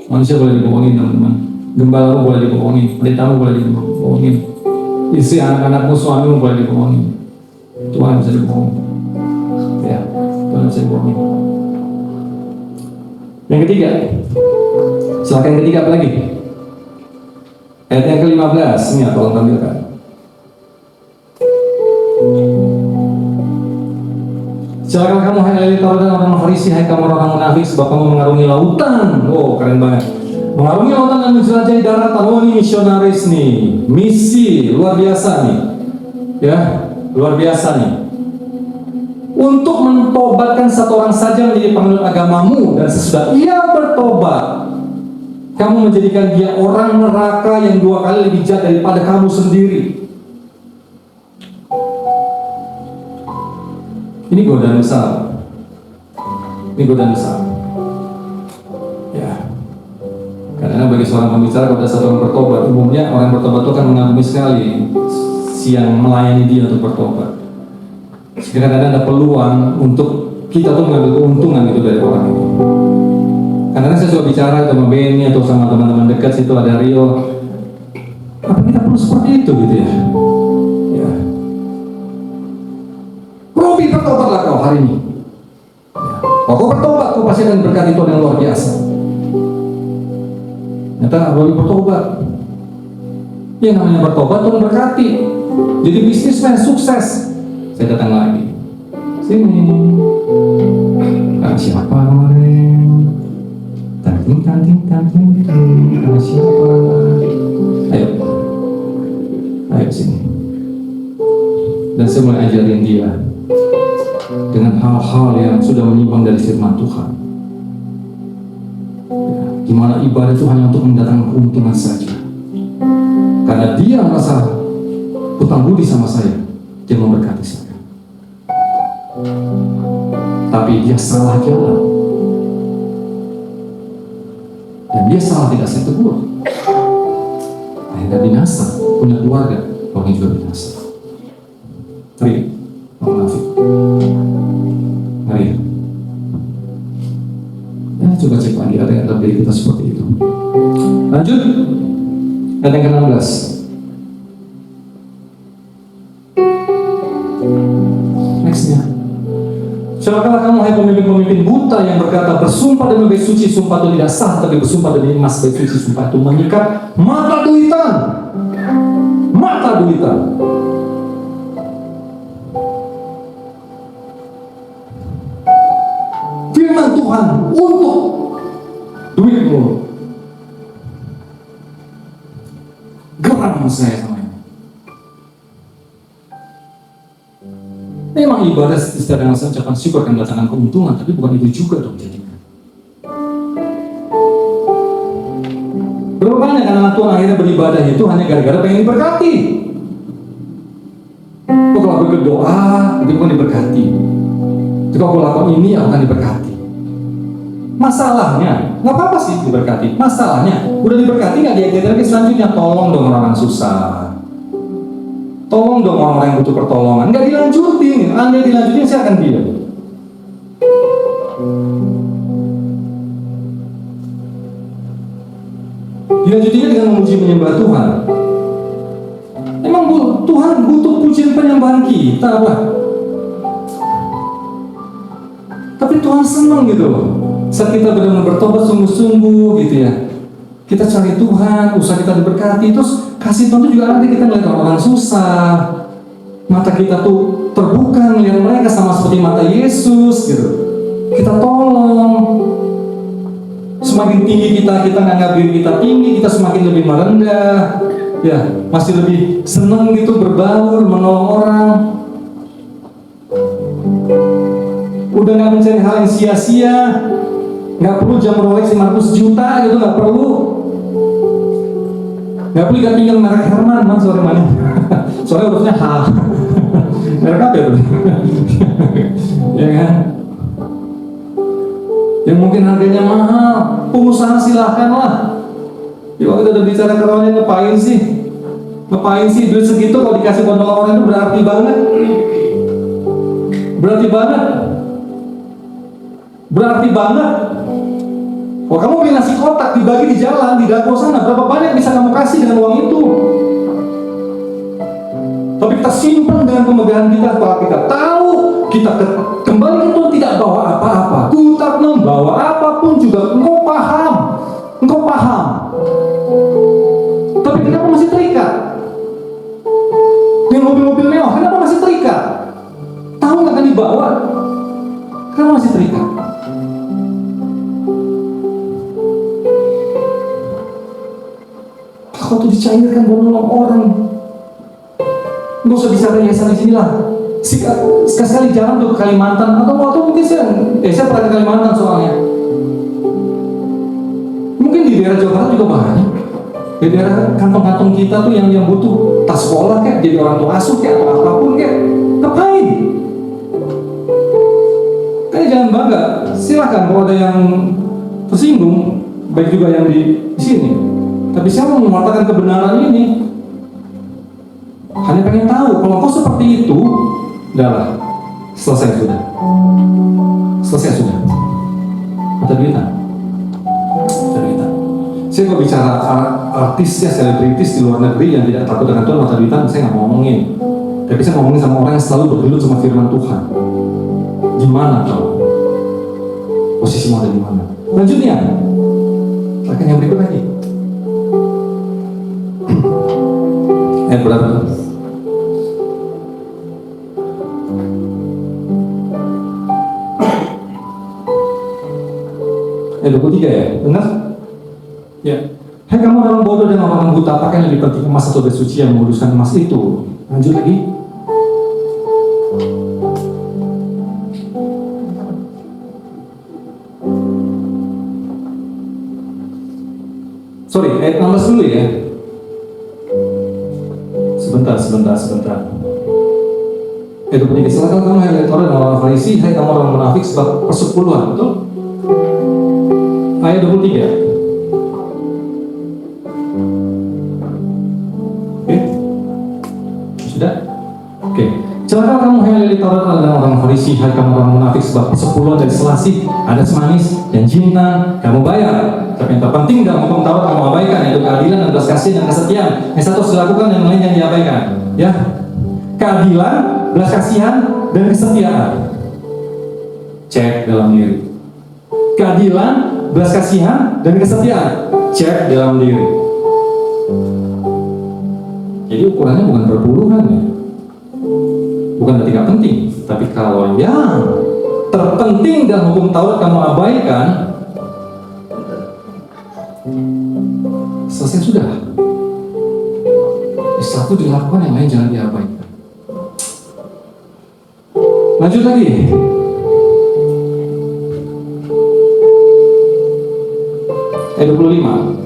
Speaker 2: Manusia boleh dibohongin, teman-teman. Gembalamu boleh dibohongin, pendetamu boleh dibohongin, istri anak-anakmu, suamimu boleh dibohongin. Tuhan bisa dibohongin. Ya, Tuhan bisa dibohongin. Yang ketiga, silakan yang ketiga apa lagi? Ayat yang ke-15, ini ya, tolong tampilkan. Silakan kamu hai ahli Taurat dan orang Farisi, hai kamu orang munafik, sebab kamu mengarungi lautan. Oh, keren banget. Mengarungi lautan dan menjelajahi daratan. Oh, ini misionaris nih, misi luar biasa nih, ya, luar biasa nih. Untuk mentobatkan satu orang saja menjadi penganut agamamu, dan sesudah ia bertobat, kamu menjadikan dia orang neraka yang 2 kali lebih jahat daripada kamu sendiri. Ini godaan besar. Ini godaan besar. Ya. Karena bagi seorang pembicara, kalau ada satu orang bertobat, umumnya orang bertobat itu akan mengagumi sekali si yang melayani dia untuk bertobat. Sehingga kadang ada peluang untuk kita tuh mengambil keuntungan itu dari orang itu. Karena saya suka bicara sama Benny atau sama teman-teman dekat situ, ada Rio. Apa kita perlu seperti itu gitu ya? Ya. Robi, bertobatlah kau hari ini. Kalau kau bertobat, kau pasti akan berkati Tuhan yang luar biasa. Ternyata Robi bertobat. Yang namanya bertobat, Tuhan berkati. Jadi bisnismen sukses. Saya datang lagi. Sini. Siapa kemarin? Tanting. Siapa? Ayo sini. Dan saya mulai ajarin dia dengan hal-hal yang sudah menyimpang dari firman Tuhan. Ya, gimana ibadah itu hanya untuk mendatangkan keuntungan saja. Karena dia merasa hutang budi sama saya, dia memberkati saya. Tapi dia salah jalan. Dan dia salah tidak saya tegur. Akhirnya binasa, punya keluarga, orang juga binasa. Ngeri, munafik. Ngeri. Ya, coba cek lagi, ada yang dalam diri kita seperti itu. Lanjut, ayat yang ke-16. Nextnya. Celakalah kamu hai pemimpin-pemimpin buta yang berkata, bersumpah demi bait suci, sumpah itu tidak sah, tapi bersumpah demi emas bait suci, sumpah itu mengikat mata duitan. Mata duitan. Firman Tuhan untuk duitmu. Geram saya sama ini. Memang ibadah secara dengan ucapan syukur akan mendatangkan keuntungan, tapi bukan itu juga dong jadinya. Berapa banyak anak Tuhan akhirnya beribadah itu hanya gara-gara pengen diberkati. Kok kalau aku berdoa, itu bukan diberkati. Jika aku lakukan ini, aku akan diberkati. Masalahnya, nggak apa-apa sih diberkati. Masalahnya, udah diberkati nggak diajarin lagi selanjutnya. Tolong dong orang susah. Tolong dong orang-orang yang butuh pertolongan. Nggak dilanjutin. Anda dilanjutin, saya akan diam. Dilanjutinnya dengan memuji menyembah Tuhan. Emang Tuhan butuh pujian penyembahan kita? kita apa. Tapi Tuhan senang gitu loh saat kita benar-benar bertobat sungguh-sungguh gitu ya. Kita cari Tuhan, usaha kita diberkati, terus kasih Tuhan itu juga ada kita ngeliat orang susah, mata kita tuh terbuka ngeliat mereka sama seperti mata Yesus gitu. Kita tolong. Semakin tinggi kita nganggap diri kita tinggi, kita semakin lebih merendah. Ya, masih lebih senang gitu berbaur, menolong orang. Udah nggak mencari hal yang sia-sia, nggak perlu jam Rolex 500 juta gitu, nggak perlu. Nggak perlu ikat pinggang merek Herman, man sore mana? Soalnya urusnya H. Merek apa itu? Ya kan? Yang mungkin harganya mahal, pengusaha silahkan lah. Ya waktu kita udah bicara ke orang ngapain sih? Ngapain sih duit segitu kalau dikasih buat orang itu berarti banget. Berarti banget. Berarti banget. Kalau kamu beli nasi kotak dibagi di jalan, di dago sana, berapa banyak bisa kamu kasih dengan uang itu? Tapi kita simpan dengan kemegahan kita, kalau kita tahu kita kembali ke Tuhan tidak bawa apa-apa. Ku tak membawa apapun juga. Engkau paham. Engkau paham. Tapi kenapa masih terikat? Dengan mobil-mobil mewah, kenapa masih terikat? Tahu nggak akan dibawa? Kenapa masih terikat? Kalau itu dicairkan buat nolong orang. Nggak usah bicara yayasan di sini lah. Sekali jalan tuh ke Kalimantan atau mungkin saya pernah ke Kalimantan soalnya. Mungkin di daerah Jawa Barat juga banyak. Di daerah kantong-kantong kita tuh yang butuh tas sekolah kayak jadi orang tua asuh kayak atau apapun kayak ngapain? Kayak jangan bangga. Silakan kalau ada yang tersinggung, baik juga yang di sini. Tapi saya mau mengatakan kebenaran ini. Hanya pengen tahu, kalau kau seperti itu, udahlah, selesai sudah. Selesai sudah. Mata duitan. Saya kalau bicara artis ya, selebritis di luar negeri yang tidak takut dengan Tuhan, mata duitan, saya nggak mau ngomongin. Tapi saya ngomongin sama orang yang selalu bergelut sama firman Tuhan. Gimana kau? Posisimu ada di mana? Lanjutnya, akan yang berikut lagi. Ayat berapa? Ayat 23 ya? Benar? Ya. Hai kamu orang bodoh dan orang buta, apakah yang lebih penting emas atau bait suci yang menguduskan emas itu? Lanjut lagi. Sorry, ayat 16 dulu ya. Sebentar. Ayat 23. Silakan kamu hai Taurat dan orang Farisi, hai kamu orang munafik sebab persepuluhan, betul? Ayat 23. Oke. Celaka kamu hai ahli Taurat dan orang Farisi, hai kamu orang munafik sebab persepuluhan dari selasih, adat manis dan cinta kamu bayar. Tapi yang terpenting dalam hukum Taurat kamu abaikan, yaitu keadilan dan belas kasihan dan kesetiaan. Yang satu harus dilakukan, yang lain yang diabaikan. Ya, keadilan, belas kasihan dan kesetiaan. Cek dalam diri. Keadilan, belas kasihan dan kesetiaan. Cek dalam diri. Jadi ukurannya bukan perpuluhan ya. Bukan berarti gak penting, tapi kalau yang terpenting dalam hukum Taurat kamu abaikan, selesai sudah. Satu dilakukan, yang lain jangan diabaikan. Lanjut lagi. Ayat 25.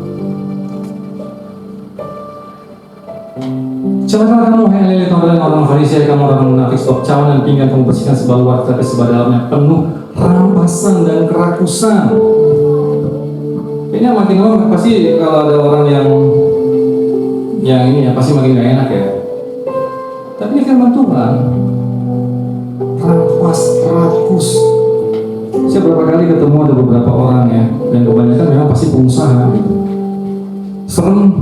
Speaker 2: Celaka kamu hai ahli Taurat dan orang Farisi, hai kamu orang munafik sebab cawan dan pinggan kamu bersihkan sebelah luar, tapi sebelah dalamnya penuh rampasan dan kerakusan. Kayaknya makin lama pasti kalau ada orang yang ini ya pasti makin gak enak ya. Tapi ini firman Tuhan, rampas, rakus. Saya beberapa kali ketemu ada beberapa orang ya, dan kebanyakan memang pasti pengusaha gitu. Serem.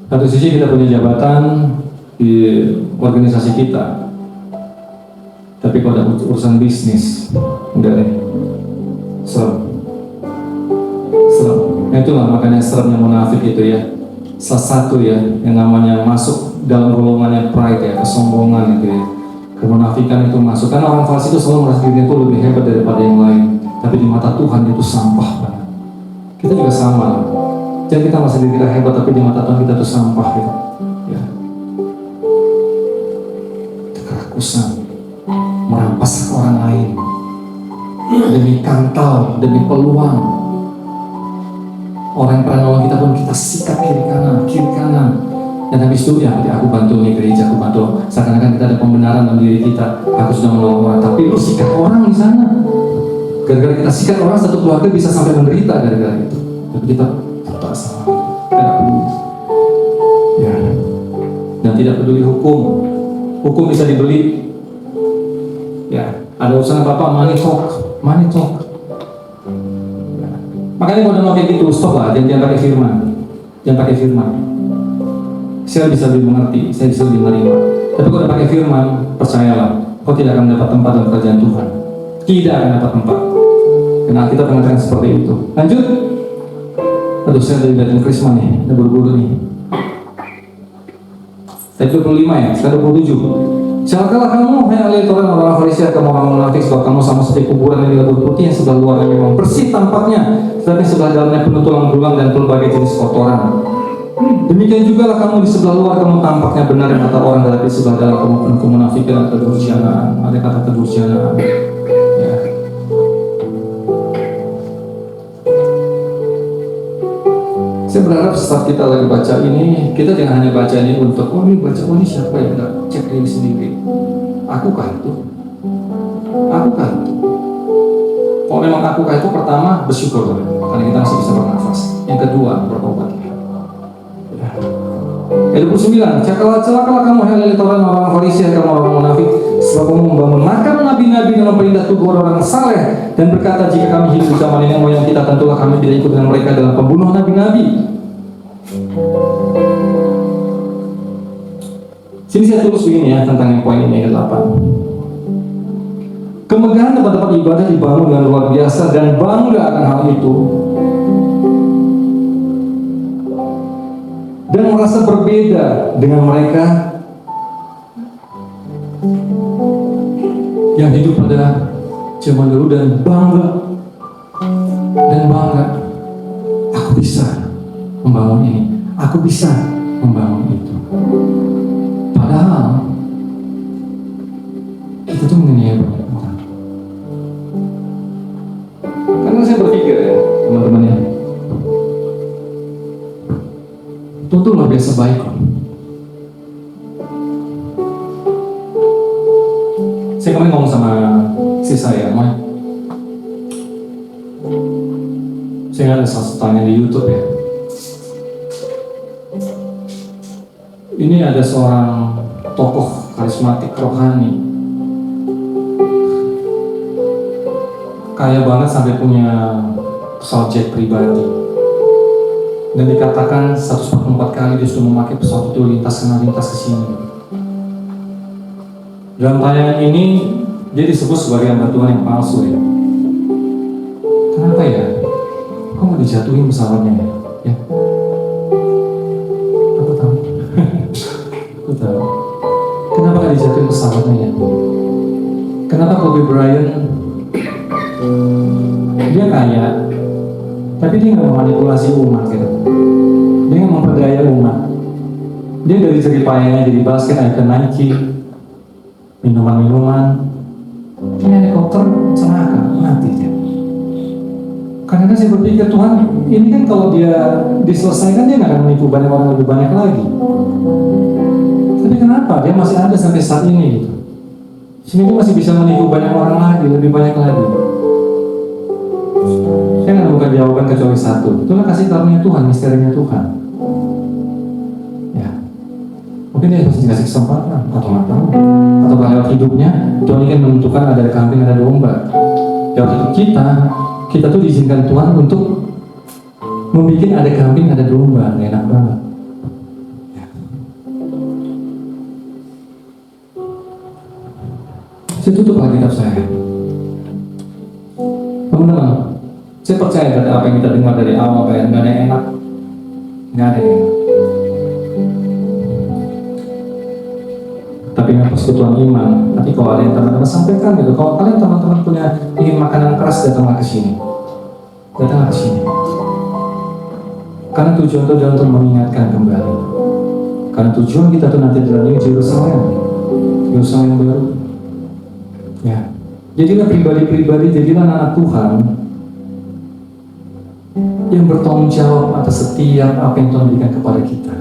Speaker 2: Satu sisi kita punya jabatan di organisasi kita, Tapi kalau ada urusan bisnis, udah deh, serem. Nah, itulah makanya seremnya munafik itu ya. Salah satu ya yang namanya masuk dalam golongannya pride ya, kesombongan itu ya. Kemunafikan itu masuk, karena orang fasik itu selalu merasa dirinya itu lebih hebat daripada yang lain. Tapi di mata Tuhan itu sampah banget. Kita juga sama. Jangan kita merasa diri kita hebat, tapi di mata Tuhan kita itu sampah gitu. Ya. Kerakusan, merampas orang lain demi kantal, demi peluang. Orang yang pernah nolong kita pun kita sikat kiri kanan. Dan habis itu ya aku bantu nih gereja, aku bantu. Seakan-akan kita ada pembenaran dalam diri kita. Aku sudah menolong orang, tapi lu sikat orang di sana. Gara-gara kita sikat orang, satu keluarga bisa sampai menderita gara-gara itu. Tapi kita tak salah, tidak peduli. Ya. Dan tidak peduli hukum. Hukum bisa dibeli. Ya, ada urusan apa-apa, money talk. Ya. Makanya kalau udah mau kayak gitu, stop lah, jangan pakai firman. Saya bisa lebih mengerti, saya bisa lebih menerima. Tapi kalau udah pakai firman, percayalah, kau tidak akan mendapat tempat dalam kerajaan Tuhan. Tidak akan dapat tempat. Karena kita mengatakan seperti itu. Lanjut. Aduh, saya dari Datin Krisma nih, udah buru-buru nih. Ayat 25 ya, sekarang 27. Celakalah kamu, hai ahli Taurat, orang Farisi, kamu orang munafik, sebab kamu sama seperti kuburan yang dilebur putih, yang sebelah luarnya memang bersih tampaknya, tetapi sebelah dalamnya penuh tulang belulang dan berbagai jenis kotoran. Demikian juga lah kamu, di sebelah luar kamu tampaknya benar di mata orang, tetapi di sebelah dalam kamu penuh kemunafikan dan kedurjanaan. Ada kata kedurjanaan. Ya. Saya berharap saat kita lagi baca ini, kita jangan hanya baca ini untuk ini siapa ya? Nggak cek diri sendiri. Akukah itu? Kalau memang akukah itu, pertama bersyukur karena kita masih bisa bernafas. Yang kedua bertobat. Ayat 29, celakalah kamu hai ahli Taurat, orang Farisi, kamu orang munafik, sebab kamu membangun makam nabi-nabi dan memperindah tubuh orang saleh, dan berkata, jika kami hidup di zaman nenek moyang kita, tentulah kami tidak ikut dengan mereka dalam pembunuh nabi-nabi. Sini saya tulis begini ya tentang yang poin ini, ayat 8. Kemegahan tempat-tempat ibadah dibangun dengan luar biasa, dan bangga akan hal itu, dan merasa berbeda dengan mereka yang hidup pada zaman dulu, dan bangga aku bisa membangun ini, aku bisa membangun itu. Padahal kita tuh menganiaya banyak orang. Karena saya berpikir ya teman-teman ya, Tuhan tuh luar biasa baik kok. Saya kemarin ngomong sama si saya, saya ada satu tanya di YouTube ya. Ini ada seorang tokoh karismatik rohani, kaya banget sampai punya pesawat jet pribadi. Dan dikatakan 144 kali dia sudah memakai pesawat itu lintas ke sini. Dalam tayangan ini dia disebut sebagai hamba Tuhan yang palsu ya. Kenapa ya? Kok nggak dijatuhin pesawatnya ya? Ya. Aku tahu. Aku tahu. Kenapa nggak dijatuhin pesawatnya ya? Kenapa Kobe Bryant dia kaya, tapi dia nggak memanipulasi umat gitu. Dia nggak memperdaya umat. Dia dari jerih payahnya jadi basket, icon Nike, minuman-minuman. Ini helikopter celaka, mati dia. Karena saya berpikir, Tuhan, ini kan kalau dia diselesaikan, dia nggak akan menipu banyak orang lebih banyak lagi. Tapi kenapa dia masih ada sampai saat ini gitu? Sehingga dia masih bisa menipu banyak orang lagi, lebih banyak lagi. Saya nggak bukan jawaban kecuali satu. Itulah kasih karunia Tuhan, misterinya Tuhan. Ya, mungkin dia masih dikasih kesempatan, atau nggak tahu, atau lewat hidupnya Tuhan ingin menentukan ada kambing, ada domba. Lewat hidup kita tuh diizinkan Tuhan untuk membuat ada kambing, ada domba. Nggak enak banget. Ya. Saya tutup Alkitab saya. Teman-teman, saya percaya dari apa yang kita dengar dari awal, kayak nggak ada yang enak, nggak ada yang enak. Tapi dengan persekutuan iman, tapi kalau ada yang teman-teman sampaikan gitu, kalau kalian teman-teman punya ingin makanan keras, datanglah ke sini, datanglah ke sini. Karena tujuan itu adalah untuk mengingatkan kembali. Karena tujuan kita tuh nanti adalah New Jerusalem, Yerusalem yang baru. Ya, jadilah pribadi-pribadi, jadilah anak Tuhan yang bertanggung jawab atas setiap apa yang Tuhan berikan kepada kita.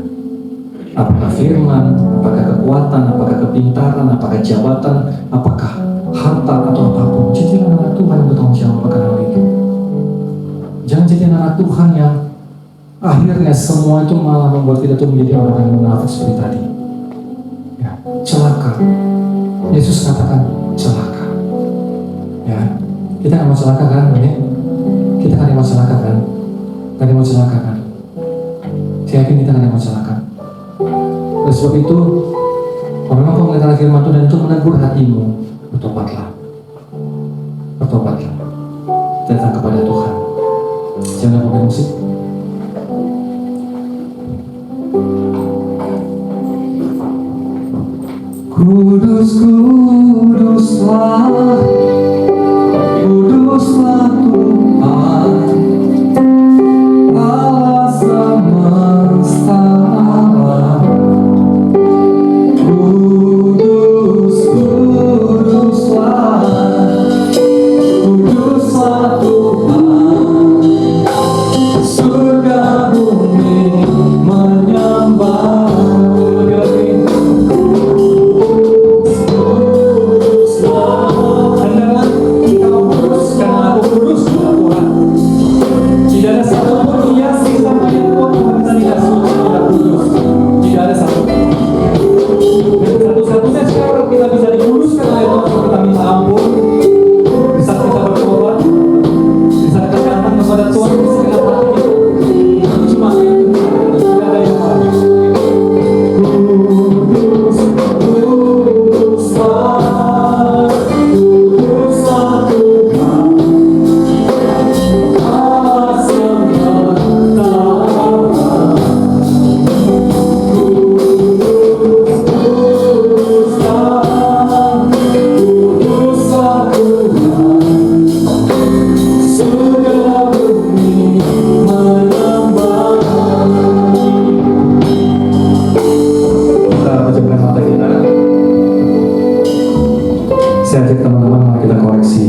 Speaker 2: Apakah firman, apakah kekuatan, apakah kepintaran, apakah jabatan, apakah harta atau apapun. Jadilah anak Tuhan yang bertanggung jawab akan hal itu. Jangan jadi anak Tuhan yang akhirnya semua itu malah membuat kita tuh menjadi orang yang munafik seperti tadi. Ya, celaka. Yesus katakan celaka. Ya, kita nggak mau celaka kan? Ya? Kita nggak mau celaka kan? Nggak mau celaka kan? Saya yakin kita nggak mau celaka. Oleh sebab itu, kalau memang kau melihat firman Tuhan dan itu menegur hatimu, bertobatlah. Bertobatlah. Datang kepada Tuhan. Jangan lupa musik. Kudus, kuduslah, kuduslah Tuhan, Allah semesta alam. Kudus, kuduslah, kuduslah Tuhan, surga bumi menyembah. Saya ajak teman-teman, mari kita koreksi.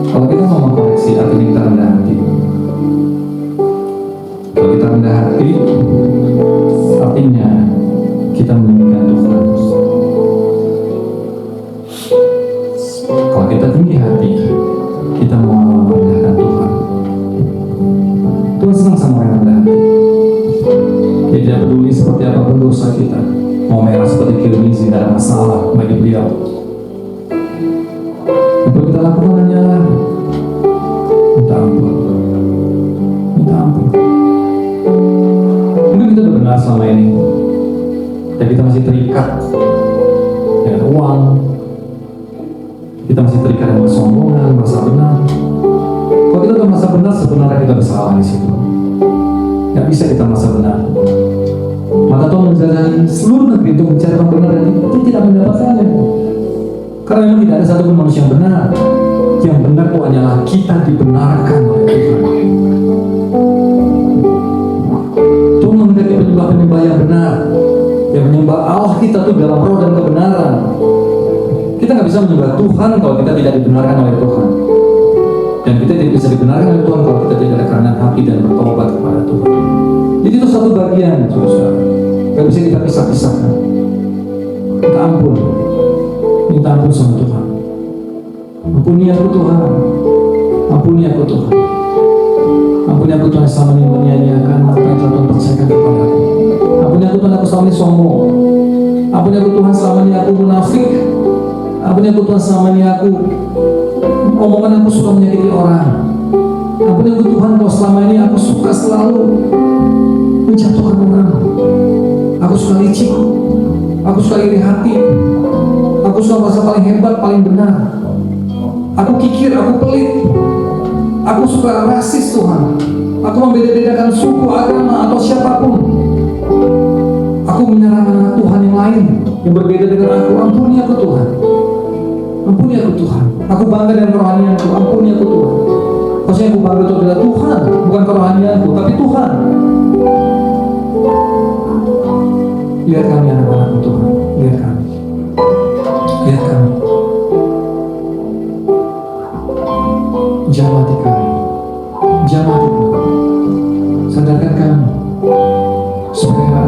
Speaker 2: Kalau kita mau mengkoreksi, artinya kita rendah hati. Kalau kita rendah hati, artinya kita meninggikan Tuhan. Kalau kita tinggi hati, kita mau merendahkan Tuhan. Tuhan senang sama orang yang rendah hati. Dia tidak peduli seperti apapun dosa kita. Mau merah seperti kirmizi, tidak ada masalah bagi beliau. Untuk kita lakukan hanyalah minta ampun, minta ampun. Mungkin kita sudah benar selama ini, dan kita masih terikat dengan uang, kita masih terikat dengan kesombongan, merasa benar. Kalau kita sudah merasa benar, sebenarnya kita bersalah di situ. Tidak bisa kita merasa benar. Maka Tuhan menjelajahi seluruh negeri untuk mencari orang benar dan dia tidak mendapatkannya. Karena memang tidak ada satupun manusia yang benar. Yang benar itu hanyalah kita dibenarkan oleh Tuhan. Tuhan menghendaki penyembah-penyembah yang benar, yang menyembah Allah kita tuh dalam roh dan kebenaran. Kita nggak bisa menyembah Tuhan kalau kita tidak dibenarkan oleh Tuhan. Dan kita tidak bisa dibenarkan oleh Tuhan kalau kita tidak ada kerendahan hati dan bertobat kepada Tuhan. Jadi itu satu bagian, saudara. Gak bisa kita pisah-pisahkan. Minta ampun, minta ampun sama Tuhan. Ampuni aku Tuhan, ampuni aku Tuhan, ampuni aku Tuhan selama ini menyanyiakan apa yang telah Tuhan percayakan kepada aku. Ampuni aku Tuhan, aku selama ini sombong. Ampuni aku Tuhan, selama ini aku munafik. Ampuni aku Tuhan, selama ini aku omongan aku suka menyakiti orang. Ampuni aku Tuhan, kalau selama ini aku suka selalu menjatuhkan orang. Aku suka licik.
Speaker 3: Aku suka iri hati. Aku suka merasa paling hebat, paling benar. Aku kikir, aku pelit. Aku suka rasis Tuhan. Aku membeda-bedakan suku, agama, atau siapapun. Aku menyerang anak Tuhan yang lain yang berbeda dengan aku. Ampuni aku Tuhan. Ampuni aku Tuhan. Aku bangga dengan kerohanianku. Ampuni aku Tuhan. Maksudnya aku bangga itu adalah Tuhan, bukan kerohanianku, tapi Tuhan. Lihat kami anak-anakmu Tuhan. Lihat kami. Lihat kami. Jangan mati kami. Jangan mati kami. Sadarkan kami. Supaya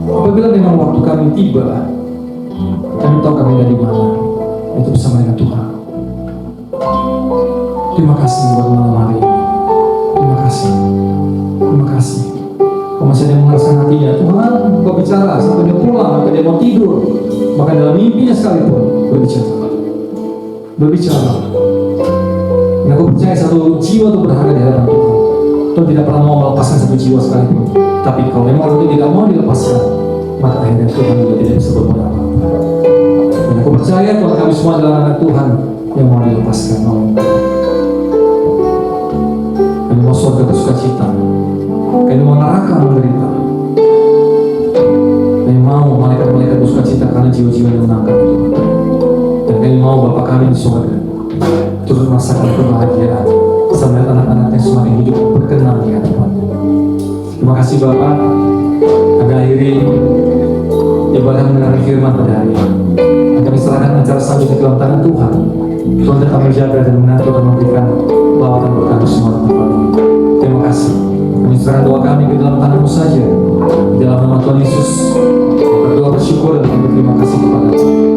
Speaker 3: apabila memang waktu kami tiba, kami tahu kami dari mana. Itu bersama dengan Tuhan. Terima kasih buat malam hari ini. Terima kasih. Terima kasih. Kau masih ada yang mengeraskan hatinya. Tuhan, kau bicara sampai dia pulang, sampai dia mau tidur. Maka dalam mimpinya sekalipun berbicara. Berbicara. Dan aku percaya satu jiwa itu berharga di hadapan Tuhan. Tuhan tidak pernah mau melepaskan satu jiwa sekalipun. Tapi kalau memang orang itu tidak mau dilepaskan, maka akhirnya Tuhan juga tidak bisa berbuat apa-apa. Dan aku percaya Tuhan, kami semua adalah anak Tuhan yang mau dilepaskan oleh Tuhan. Kami mau surga bersuka cita. Kami mau neraka menderita. Kami mau malaikat-malaikat bersuka cita karena jiwa-jiwa yang menangkap Tuhan. Dan kami mau Bapa kami di surga turut merasakan kebahagiaan sampai anak-anak yang semakin hidup berkenan di hadapan-Nya. Terima kasih Bapa. Kami akhiri ibadah mendengar firman pada hari ini. Dan kami serahkan acara selanjutnya ke dalam tangan Tuhan. Tuhan tetap menjaga dan mengatur dan memberikan lawatan buat kami semua di tempat ini. Terima kasih. Kami serahkan doa kami ke dalam tangan-Mu saja. Di dalam nama Tuhan Yesus, berdoa bersyukur dan berterima kasih kepada-Mu.